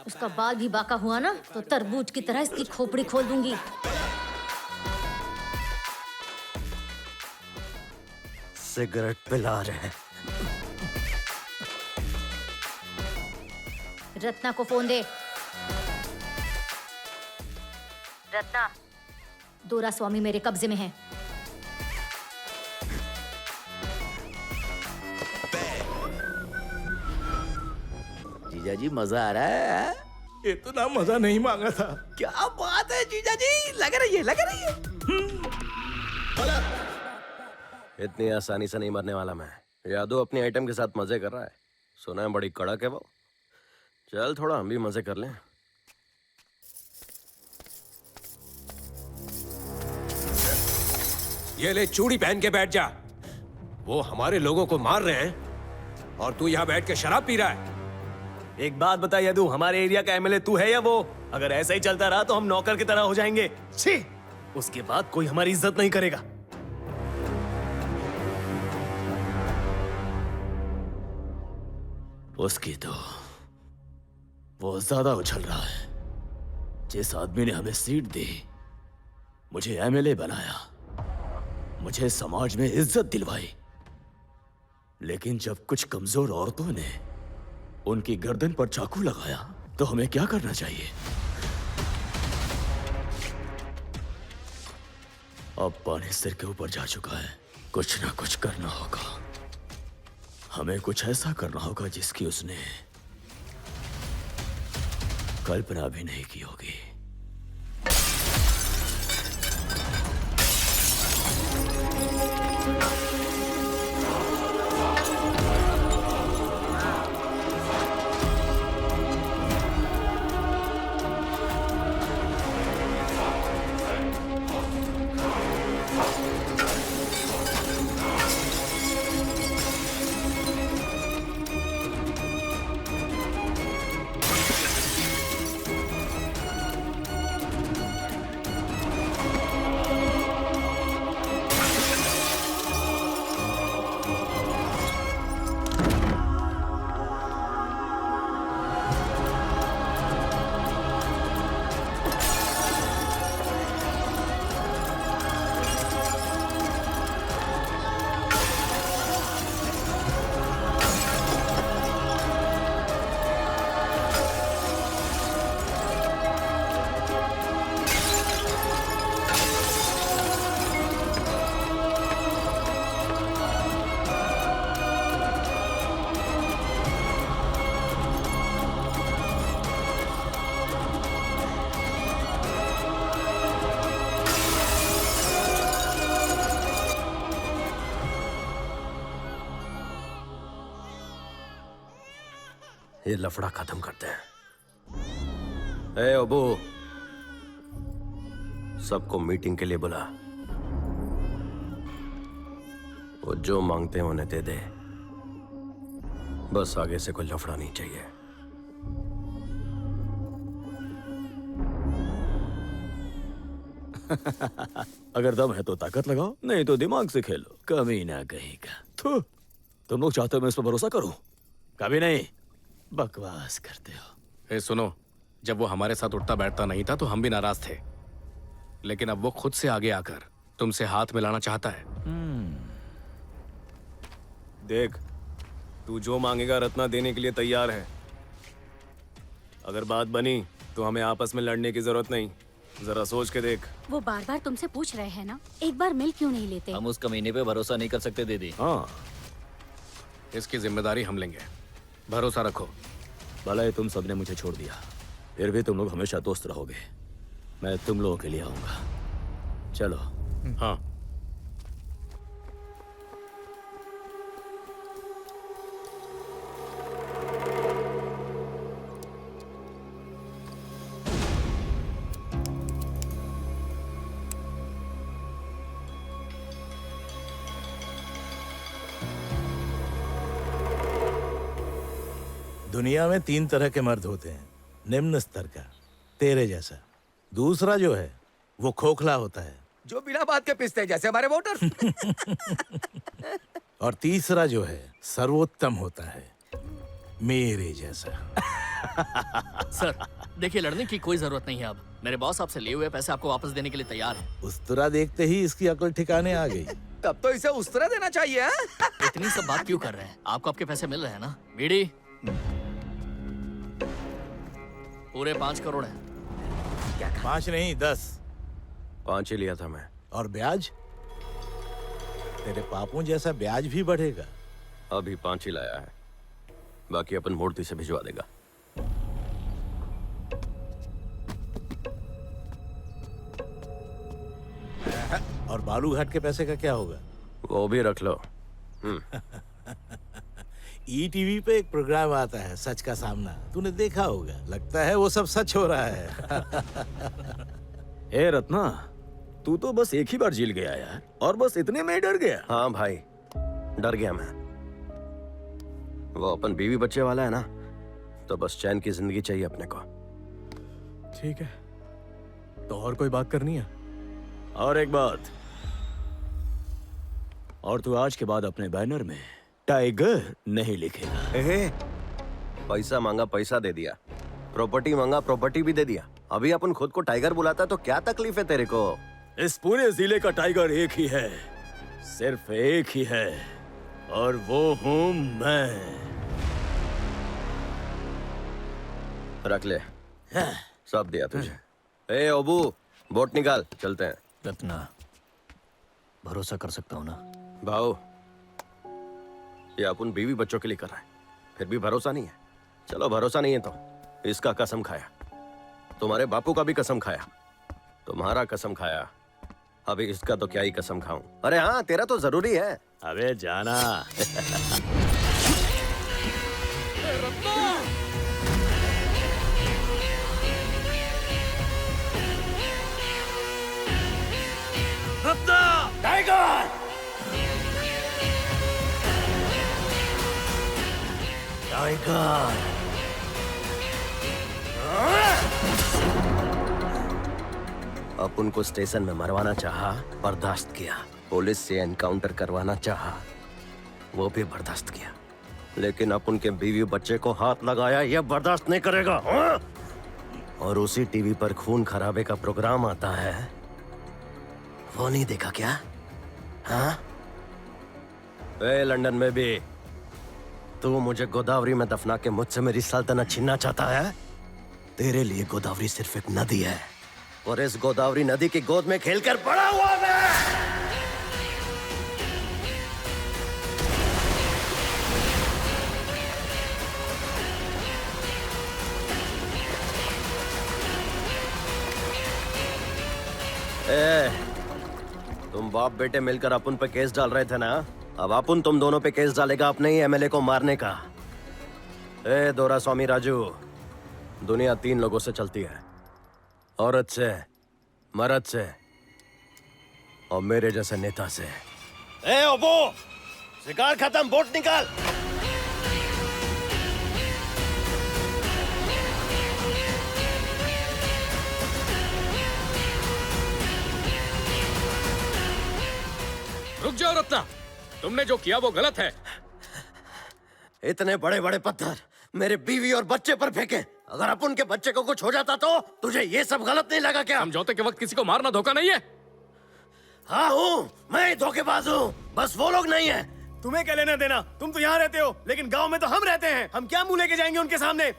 उसका बाल भी बाका हुआ ना तो तरबूज की तरह इसकी खोपड़ी खोल दूंगी। सिगरेट पिला रहे हैं। रत्ना को फोन दे। रत्ना, दोरा स्वामी मेरे कब्जे में है। जीजा जी मजा आ रहा है? इतना मजा नहीं मांगा था। क्या बात है जीजा जी, लग रही है, लग रही है। इतनी आसानी से नहीं मरने वाला मैं। यादव अपनी आइटम के साथ मजे कर रहा है। सुना है बड़ी कड़क है वो। चल थोड़ा हम भी मजे कर लें। ये ले चूड़ी पहन के बैठ जा। वो हमारे लोगों को मार रहे हैं और तू यहाँ बैठ के शराब पी रहा है। एक बात बता यदु, हमारे एरिया का एमएलए तू है या वो? अगर ऐसा ही चलता रहा तो हम नौकर की तरह हो जाएंगे। छी! उसके बाद कोई हमारी इज्जत नहीं करेगा। उसकी तो वो ज्यादा उछल रहा है। जिस आदमी ने हमें सीट दी, मुझे एमएलए बनाया, मुझे समाज में इज्जत दिलवाई, लेकिन जब कुछ कमजोर औरतों ने उनकी गर्दन पर चाकू लगाया तो हमें क्या करना चाहिए? अब पानी सिर के ऊपर जा चुका है। कुछ ना कुछ करना होगा। हमें कुछ ऐसा करना होगा जिसकी उसने कल्पना भी नहीं की होगी। ये लफड़ा खत्म करते हैं। ए अबू, सबको मीटिंग के लिए बुला। वो जो मांगते हैं उन्हें दे दे। बस आगे से कोई लफड़ा नहीं चाहिए। अगर दम है तो ताकत लगाओ, नहीं तो दिमाग से खेलो। कमी ना कहेगा। तुम लोग चाहते हो मैं इस पर भरोसा करूं? कभी नहीं। बकवास करते हो। सुनो, जब वो हमारे साथ उठता बैठता नहीं था तो हम भी नाराज थे, लेकिन अब वो खुद से आगे आकर तुमसे हाथ मिलाना चाहता है। देख, तू जो मांगेगा रत्ना देने के लिए तैयार है। अगर बात बनी तो हमें आपस में लड़ने की जरूरत नहीं। जरा सोच के देख। वो बार बार तुमसे पूछ रहे हैं ना, एक बार मिल क्यों नहीं लेते? हम उस कमीने पे भरोसा नहीं कर सकते दीदी। हाँ, इसकी जिम्मेदारी हम लेंगे, भरोसा रखो। भला तुम सबने मुझे छोड़ दिया, फिर भी तुम लोग हमेशा दोस्त रहोगे। मैं तुम लोगों के लिए आऊंगा। चलो। हाँ। दुनिया में 3 तरह के मर्द होते हैं। निम्न स्तर का, तेरे जैसा। दूसरा जो है वो खोखला होता है, जो बिना बात के पिसते हैं, जैसे हमारे वोटर। और तीसरा जो है सर्वोत्तम होता है, मेरे जैसा। सर देखिए, लड़ने की कोई जरूरत नहीं है। अब मेरे बॉस आपसे लिए हुए पैसे आपको वापस देने के लिए तैयार है। उस तरह देखते ही इसकी अकल ठिकाने आ गई। तब तो इसे उस तरह देना चाहिए। इतनी सब बात क्यों कर रहे हैं? आपको आपके पैसे मिल रहे हैं ना? बीड़ी पूरे 5 करोड़ है। 5 नहीं 10। 5 ही लिया था मैं। और ब्याज? तेरे पापों जैसा ब्याज भी बढ़ेगा। अभी 5 ही लाया है, बाकी अपन मूर्ति से भिजवा देगा। और बालूघाट के पैसे का क्या होगा? वो भी रख लो। ईटीवी पे एक प्रोग्राम आता है, सच का सामना। तूने देखा होगा। लगता है वो सब सच हो रहा है। ए रत्ना, तू तो बस एक ही बार जील गया यार, और बस इतने में ही डर गया। हाँ भाई, डर गया मैं। वो अपन बीवी बच्चे वाला है ना, तो बस चैन की जिंदगी चाहिए अपने को। ठीक है, तो और कोई बात करनी है? और एक बात, और तू आज के बाद अपने बैनर में टाइगर नहीं लिखेगा। पैसा मांगा, पैसा दे दिया। प्रॉपर्टी मांगा, प्रॉपर्टी भी दे दिया। अभी अपन खुद को टाइगर बुलाता तो क्या तकलीफ है तेरे को? इस पूरे जिले का टाइगर एक ही है, सिर्फ एक ही है, और वो हूं मैं। रख ले, सब दिया तुझे। ए ओबू, बोट निकाल, चलते हैं। रत्ना, भरोसा कर सकता हूँ ना? भाऊ, ये अपन बीवी बच्चों के लिए कर रहा है, फिर भी भरोसा नहीं है। चलो भरोसा नहीं है तो इसका कसम खाया, तुम्हारे बापू का भी कसम खाया, तुम्हारा कसम खाया, अभी इसका तो क्या ही कसम खाऊं। अरे हाँ, तेरा तो जरूरी है। अबे जाना। रत्ना! टाइगर! टाइगर! अपन को स्टेशन में मरवाना चाहा, बर्दाश्त किया। पुलिस से एनकाउंटर करवाना चाहा, वो भी बर्दाश्त किया। लेकिन अपन के बीवी बच्चे को हाथ लगाया, ये बर्दाश्त नहीं करेगा। हाँ? और उसी टीवी पर खून खराबे का प्रोग्राम आता है, वो नहीं देखा क्या? हाँ? ए, लंदन में भी तू मुझे गोदावरी में दफना के मुझसे मेरी सल्तनत छीनना चाहता है? तेरे लिए गोदावरी सिर्फ एक नदी है, और इस गोदावरी नदी की गोद में खेलकर बड़ा हुआ मैं। तुम बाप बेटे मिलकर अपन पे केस डाल रहे थे ना, अब अपन तुम दोनों पे केस डालेगा अपने ही एमएलए को मारने का। दोरास्वामी राजू, दुनिया 3 लोगों से चलती है, औरत से, मर्द से, और मेरे जैसे नेता से। ओबो, शिकार खत्म, बोट निकाल। रुक जाओ रत्ना, तुमने जो किया वो गलत है। इतने बड़े बड़े पत्थर मेरे बीवी और बच्चे पर फेंके, अगर अपन के बच्चे को कुछ हो जाता तो तुझे ये सब गलत नहीं लगा क्या? समझौते के वक्त किसी को मारना धोखा नहीं है? हाँ हूँ, मैं ही धोखेबाज हूँ, बस वो लोग नहीं है। तुम्हें क्या लेना देना? तुम तो यहाँ रहते हो, लेकिन गांव में तो हम रहते हैं। हम क्या मुंह लेके जाएंगे उनके सामने?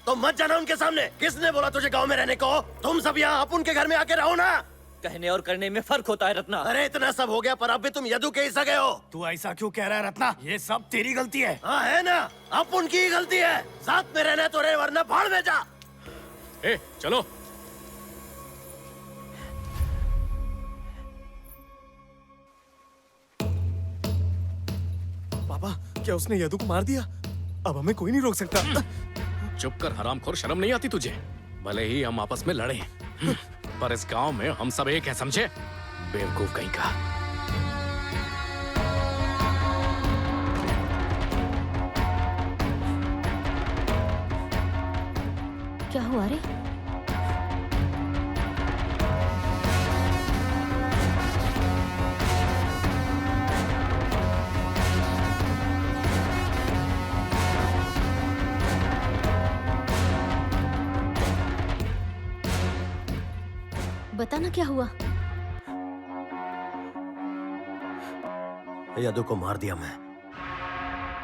तो मत जाना उनके सामने। किसने बोला तुझे गांव में रहने को? तुम सब यहाँ अपन के घर में आके रहो ना। कहने और करने में फर्क होता है रत्ना। अरे इतना सब हो गया, पर अब भी तुम यदु के ही सगे हो। तू ऐसा क्यों कह रहा है रत्ना? ये सब तेरी गलती है। हाँ है ना, अब उनकी ही गलती है। साथ में रहना तो रहे, वरना भाड़ में जा। चलो। पापा, क्या उसने यदु को मार दिया? अब हमें कोई नहीं रोक सकता। चुप कर हरामखोर, शर्म नहीं आती तुझे? भले ही हम आपस में लड़े, पर इस गांव में हम सब एक हैं, समझे? बेवकूफ कहीं का। क्या हुआ रे? बता ना क्या हुआ। यादव को मार दिया मैं।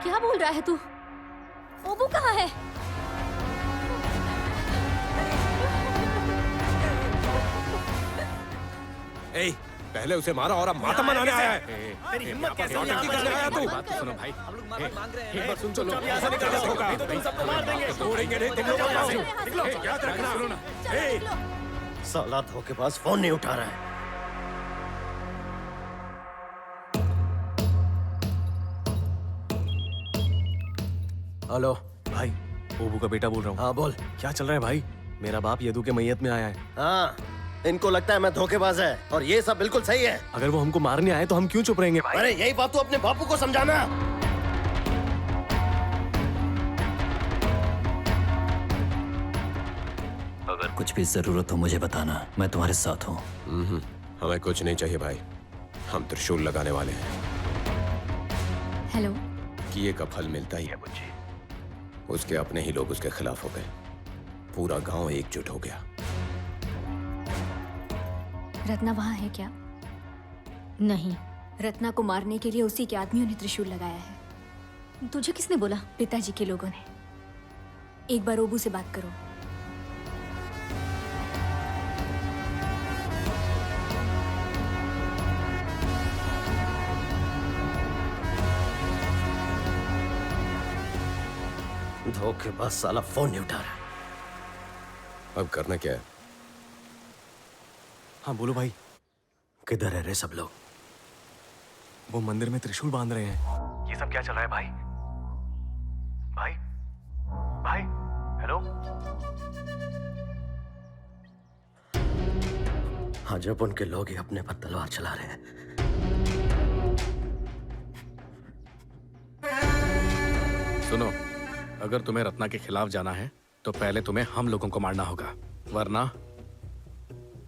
क्या बोल रहा है तू? ओबू कहाँ है? ए, पहले उसे मारा और अब मातम मनाने आया है। तेरी हिम्मत कैसे हुई? नौटंकी करने आया तू? बात तो सुनो भाई। हम लोग माफी मांग रहे हैं। एक बार सुन तो लो। ऐसा नहीं करना होगा। नहीं तो तुम सबको मार देंगे। छोड़ेंगे नहीं तुम लोग यहाँ से। निकलो, याद रखना। सुनो ना। साला धोखेबाज फोन नहीं उठा रहा है। हेलो भाई, ओबू का बेटा बोल रहा हूँ। हाँ बोल। क्या चल रहा है भाई? मेरा बाप यदू के मैयत में आया है। हाँ, इनको लगता है मैं धोखेबाज है और ये सब बिल्कुल सही है। अगर वो हमको मारने आए तो हम क्यों चुप रहेंगे भाई? अरे यही बात तू अपने बापू को समझाना। अगर कुछ भी जरूरत हो मुझे बताना, मैं तुम्हारे साथ हूँ। हमें कुछ नहीं चाहिए भाई, हम त्रिशूल लगाने वाले हैं। हेलो। किए का फल मिलता ही है बुच्ची। उसके अपने ही लोग उसके खिलाफ हो गए, पूरा गांव एकजुट हो गया। रत्ना वहाँ है क्या? नहीं। रत्ना को मारने के लिए उसी के आदमियों ने त्रिशूल लगाया है। तुझे किसने बोला? पिताजी के लोगों ने। एक बार ओबू से बात करो। धोखेबाज साला फोन नहीं उठा रहा। अब करना क्या है? हाँ बोलो भाई। किधर है रे सब लोग? वो मंदिर में त्रिशूल बांध रहे हैं। ये सब क्या चल रहा है भाई? भाई, भाई, हेलो। हाँ, जब उनके लोग ही अपने पर तलवार चला रहे हैं। सुनो, अगर तुम्हें रत्ना के खिलाफ जाना है तो पहले तुम्हें हम लोगों को मारना होगा, वरना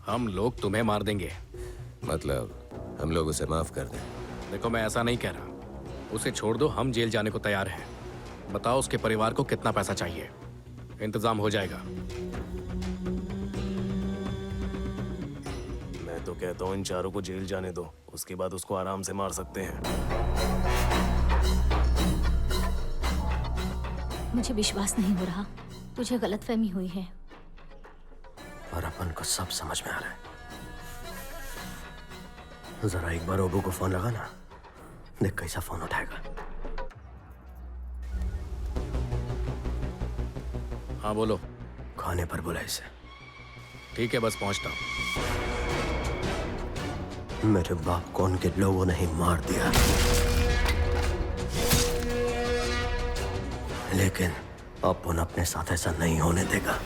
हम लोग तुम्हें मार देंगे। मतलब हम लोग उसे माफ कर दें? देखो, मैं ऐसा नहीं कह रहा। उसे छोड़ दो, हम जेल जाने को तैयार हैं। बताओ उसके परिवार को कितना पैसा चाहिए, इंतजाम हो जाएगा। मैं तो कहता हूँ इन चारों को जेल जाने दो, उसके बाद उसको आराम से मार सकते हैं। मुझे विश्वास नहीं हो रहा। तुझे गलतफहमी हुई है। और अपन को सब समझ में आ रहा है। जरा एक बार ओबू को फोन लगाना, देख कैसा फोन उठाएगा। हाँ बोलो। खाने पर बुला इसे। ठीक है, बस पहुंचता हूं। मेरे बाप को उनके लोगों ने ही मार दिया, लेकिन अपन अपने साथ ऐसा नहीं होने देगा।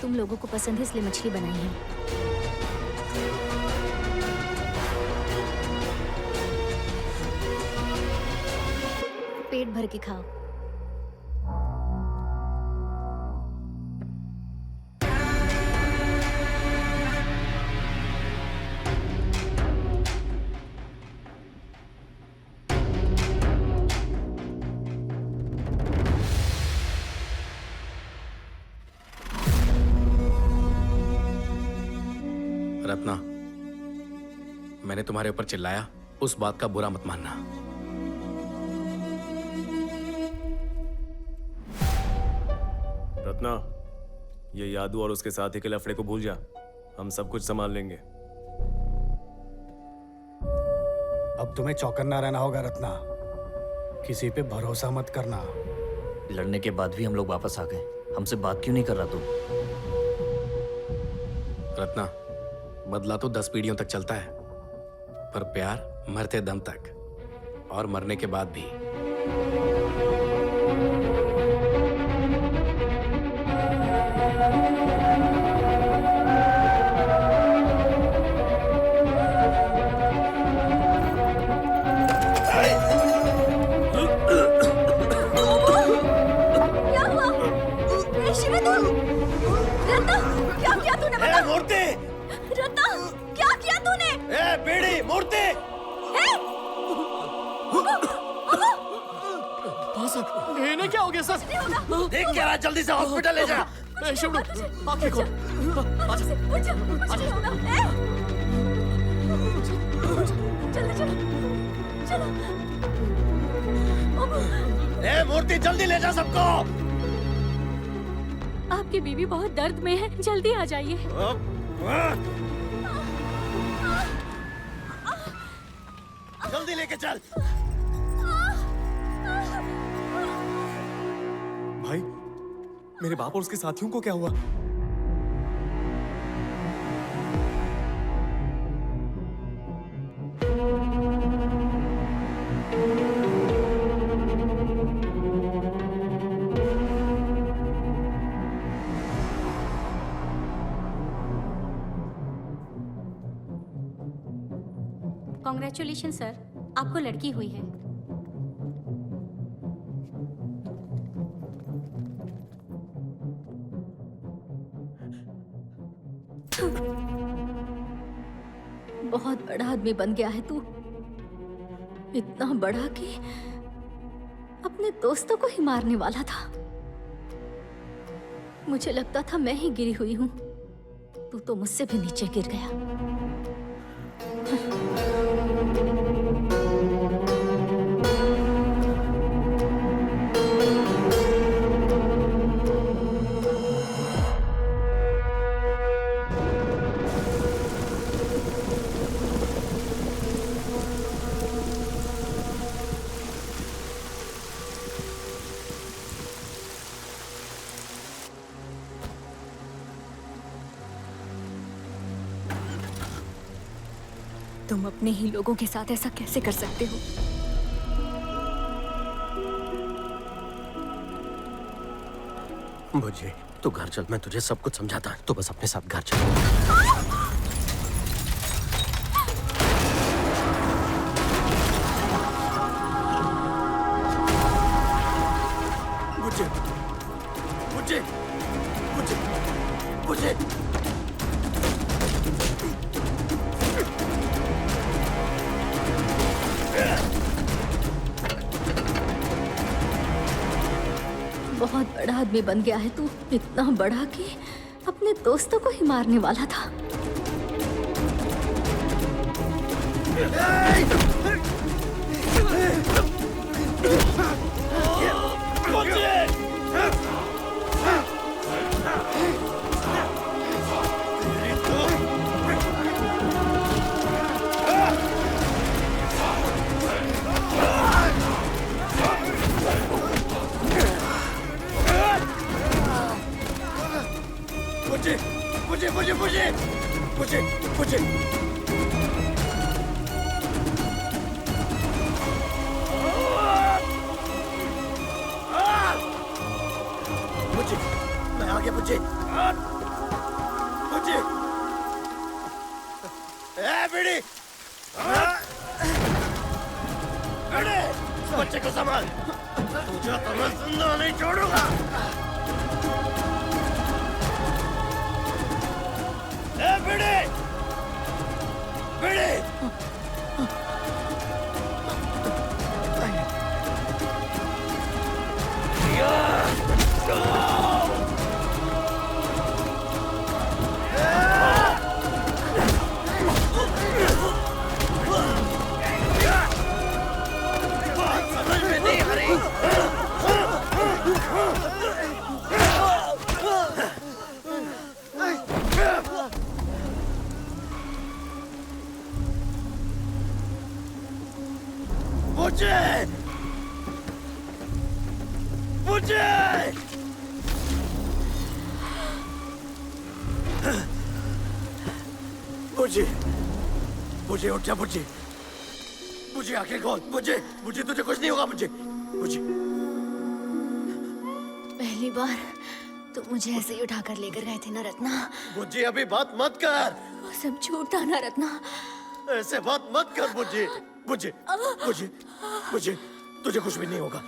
तुम लोगों को पसंद है इसलिए मछली बनाई है। पेट भर के खाओ। रत्ना, मैंने तुम्हारे ऊपर चिल्लाया, उस बात का बुरा मत मानना। रत्ना, ये यादू और उसके साथी के लफड़े को भूल जा। हम सब कुछ संभाल लेंगे। अब तुम्हें चौकन्ना रहना होगा रत्ना, किसी पे भरोसा मत करना। लड़ने के बाद भी हम लोग वापस आ गए, हमसे बात क्यों नहीं कर रहा तू? रत्ना, बदला तो 10 पीढ़ियों तक चलता है, पर प्यार मरते दम तक, और मरने के बाद भी। क्या हुआ? ए, शिवा, रत्ना, क्या किया तूने? बता। मूर्ति! रत्ना, क्या किया तूने? ए, बीड़ी, मूर्ति! बस इन्हें क्या हो गया सर? देख क्या रहा, जल्दी से हॉस्पिटल ले जा। शिवडू, आंखें खोल। आजा। ए मूर्ति, जल्दी ले जा सबको। आपकी बीवी बहुत दर्द में है, जल्दी आ जाइए। जल्दी लेके चल। भाई, मेरे बाप और उसके साथियों को क्या हुआ? कॉन्ग्रेचुलेशन सर, आपको लड़की हुई है। बहुत बड़ा आदमी बन गया है तू, इतना बड़ा कि अपने दोस्तों को ही मारने वाला था। मुझे लगता था मैं ही गिरी हुई हूं, तू तो मुझसे भी नीचे गिर गया। तुम अपने ही लोगों के साथ ऐसा कैसे कर सकते हो? मुझे तू घर चल, मैं तुझे सब कुछ समझाता। तू बस अपने साथ घर चल। मुझे मुझे मुझे मुझे बहुत बड़ा आदमी बन गया है तू, इतना बड़ा कि अपने दोस्तों को ही मारने वाला था। मुझे मुझे मुझे मुझे मुझे मुझे मैं आ गया। मुझे मुझे बीड़ी बच्चे को संभाल, तुझे तो मैं जिंदा नहीं छोड़ूंगा। बीड़ी बीड़ी समझ में नहीं आ रही। मुझे मुझे मुझे मुझे उठ जा। मुझे मुझे आंखें खोल। मुझे मुझे तुझे कुछ नहीं होगा। मुझे मुझे पहली बार तुम मुझे ऐसे ही उठाकर लेकर गए थे ना रत्ना। मुझे अभी बात मत कर। वो सब झूठ था ना रत्ना। ऐसे बात मत कर। मुझे मुझे मुझे मुझे तुझे कुछ भी नहीं होगा।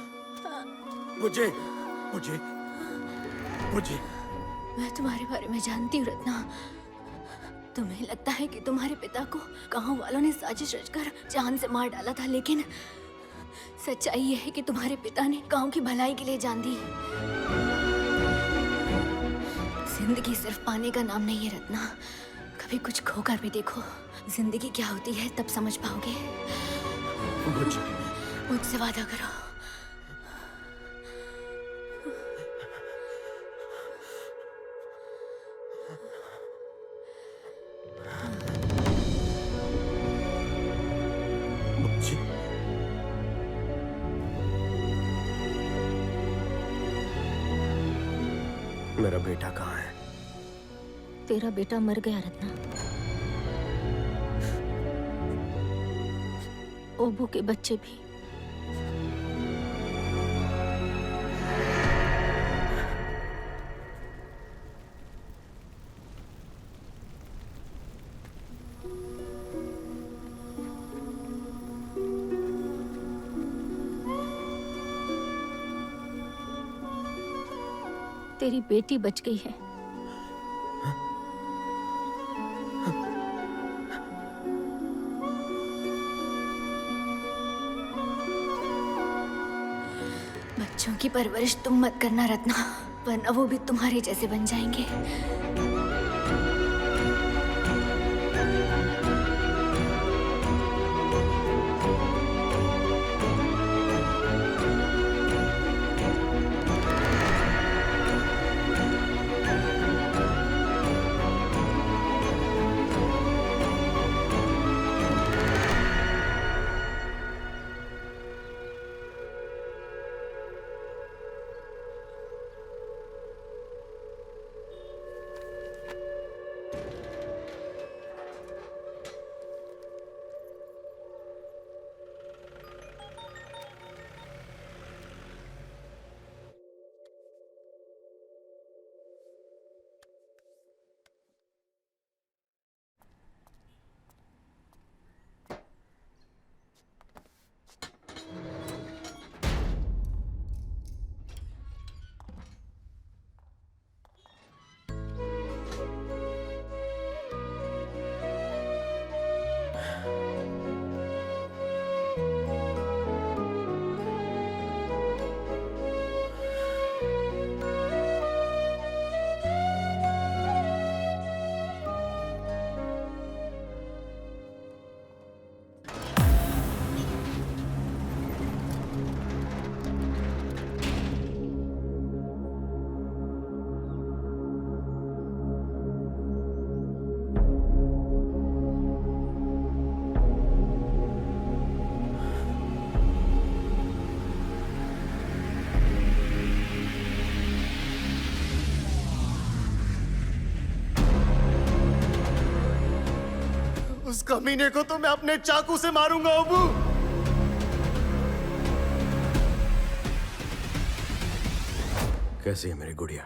मुझे मुझे मुझे मैं तुम्हारे बारे में जानती हूँ रत्ना। तुम्हें लगता है कि तुम्हारे पिता को गांव वालों ने साजिश रचकर जान से मार डाला था, लेकिन सच्चाई ये है कि तुम्हारे पिता ने गांव की भलाई के लिए जान दी। जिंदगी सिर्फ पाने का नाम नहीं है रत्ना, कभी कुछ खोकर भी देखो। जिंदगी क्या होती है तब समझ पाओगे। मुझसे वादा करो। मेरा बेटा कहाँ है? तेरा बेटा मर गया रत्ना। ओबू के बच्चे भी। तेरी बेटी बच गई है। बच्चों की परवरिश तुम मत करना रत्ना, वरना वो भी तुम्हारे जैसे बन जाएंगे। उस कमीने को तो मैं अपने चाकू से मारूंगा अबू। कैसी है मेरी गुड़िया?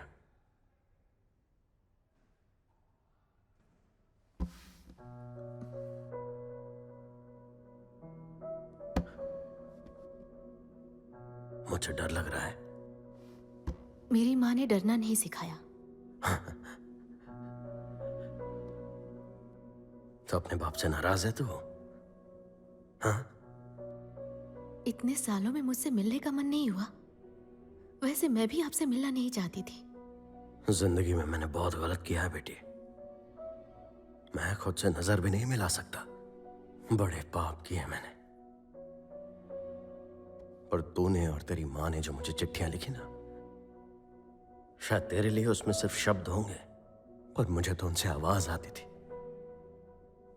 मुझे डर लग रहा है। मेरी माँ ने डरना नहीं सिखाया। तो अपने बाप से नाराज है तू? हाँ? इतने सालों में मुझसे मिलने का मन नहीं हुआ। वैसे मैं भी आपसे मिलना नहीं चाहती थी। जिंदगी में मैंने बहुत गलत किया है बेटी। मैं खुद से नजर भी नहीं मिला सकता। बड़े पाप किए मैंने। पर तूने और तेरी माँ ने जो मुझे चिट्ठियां लिखी ना, शायद तेरे लिए उसमें सिर्फ शब्द होंगे, पर मुझे तो उनसे आवाज आती थी।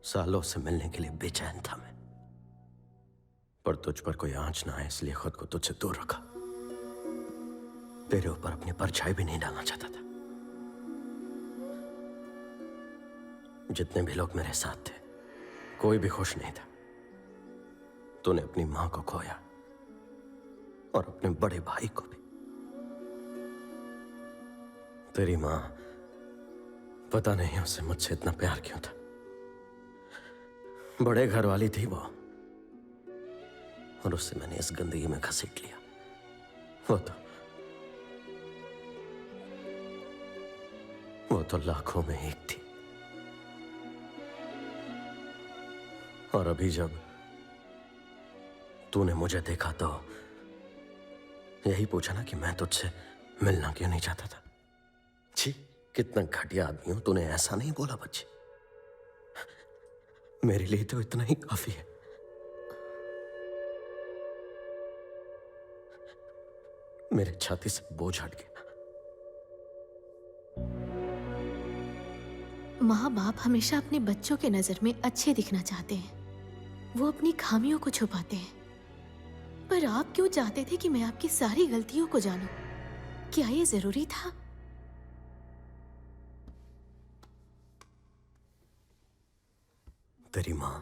सालों से मिलने के लिए बेचैन था मैं, पर तुझ पर कोई आंच ना आए इसलिए खुद को तुझसे दूर रखा। तेरे ऊपर अपनी परछाई भी नहीं डालना चाहता था। जितने भी लोग मेरे साथ थे, कोई भी खुश नहीं था। तूने अपनी मां को खोया और अपने बड़े भाई को भी। तेरी मां, पता नहीं उसे मुझसे इतना प्यार क्यों था। बड़े घर वाली थी वो, और उससे मैंने इस गंदगी में घसीट लिया। वो तो लाखों में एक थी। और अभी जब तूने मुझे देखा तो यही पूछा ना कि मैं तुझसे मिलना क्यों नहीं चाहता था। छी, कितना घटिया आदमी हो। तूने ऐसा नहीं बोला बच्ची। मेरे लिए तो इतना ही काफी है। मेरे छाती से बोझ हट गया। माँ बाप हमेशा अपने बच्चों के नजर में अच्छे दिखना चाहते हैं। वो अपनी खामियों को छुपाते हैं। पर आप क्यों चाहते थे कि मैं आपकी सारी गलतियों को जानूं? क्या ये जरूरी था? तेरी माँ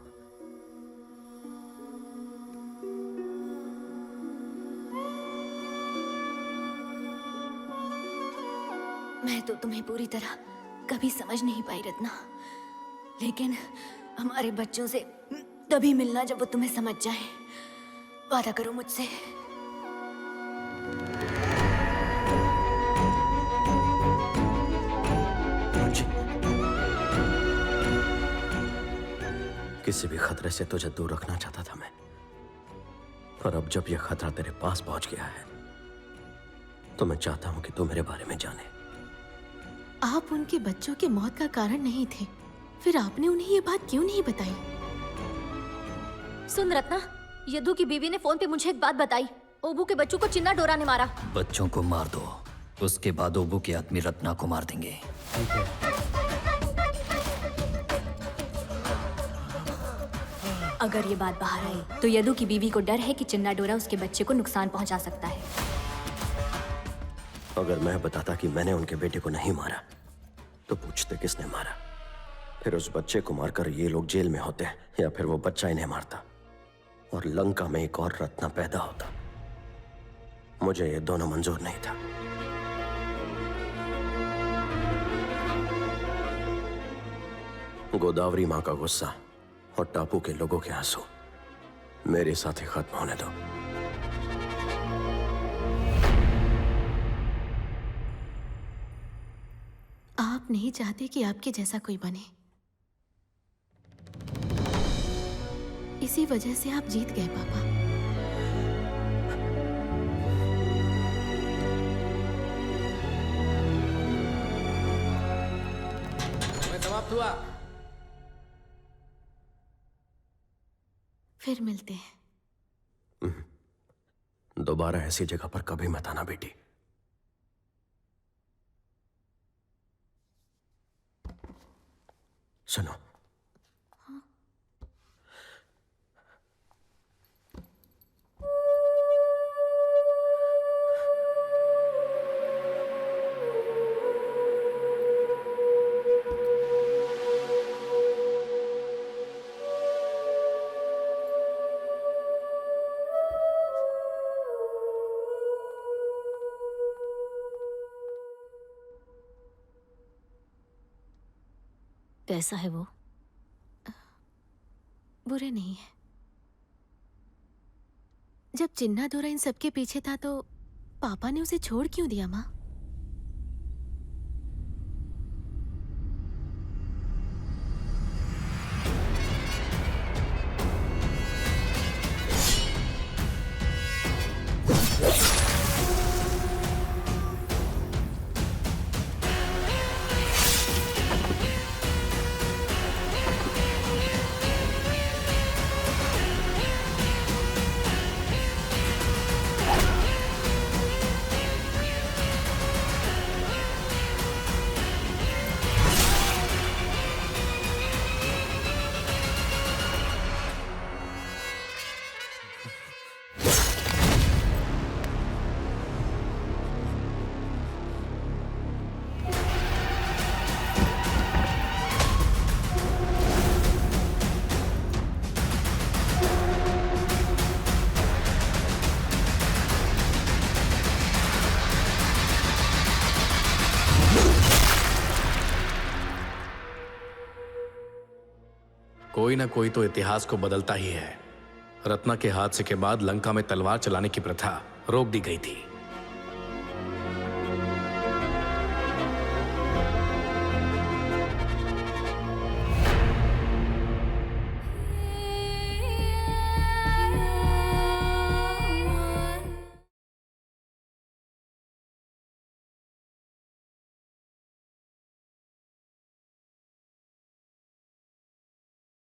मैं तो तुम्हें पूरी तरह कभी समझ नहीं पाई रत्ना, लेकिन हमारे बच्चों से तभी मिलना जब वो तुम्हें समझ जाए। वादा करो मुझसे। किसी भी खतरे से तुझे दूर रखना चाहता था मैं, पर अब जब यह खतरा तेरे पास पहुंच गया है तो मैं चाहता हूं कि तू मेरे बारे में जाने। आप उनके बच्चों की मौत का कारण नहीं थे, फिर आपने उन्हें ये बात क्यों नहीं बताई? सुन रत्ना, यदु की बीवी ने फोन पे मुझे एक बात बताई। ओबू के बच्चों को चिन्ना डोरा ने मारा। बच्चों को मार दो, उसके बाद ओबू के आदमी रत्ना को मार देंगे। अगर ये बात बाहर आई तो यदु की बीवी को डर है कि चिन्ना डोरा उसके बच्चे को नुकसान पहुंचा सकता है। अगर मैं बताता कि मैंने उनके बेटे को नहीं मारा तो पूछते किसने मारा। फिर उस बच्चे को मारकर ये लोग जेल में होते, या फिर वो बच्चा इन्हें मारता और लंका में एक और रत्ना पैदा होता। मुझे ये दोनों मंजूर नहीं था। गोदावरी माँ का गुस्सा और टापू के लोगों के आंसू मेरे साथ ही खत्म होने दो। आप नहीं चाहते कि आपके जैसा कोई बने, इसी वजह से आप जीत गए पापा। समाप्त हुआ। फिर मिलते हैं। दोबारा ऐसी जगह पर कभी मत आना बेटी। सुनो, कैसा है वो? बुरे नहीं है। जब चिन्ना डोरा इन सबके पीछे था तो पापा ने उसे छोड़ क्यों दिया माँ? कोई ना कोई तो इतिहास को बदलता ही है। रत्ना के हादसे के बाद लंका में तलवार चलाने की प्रथा रोक दी गई थी।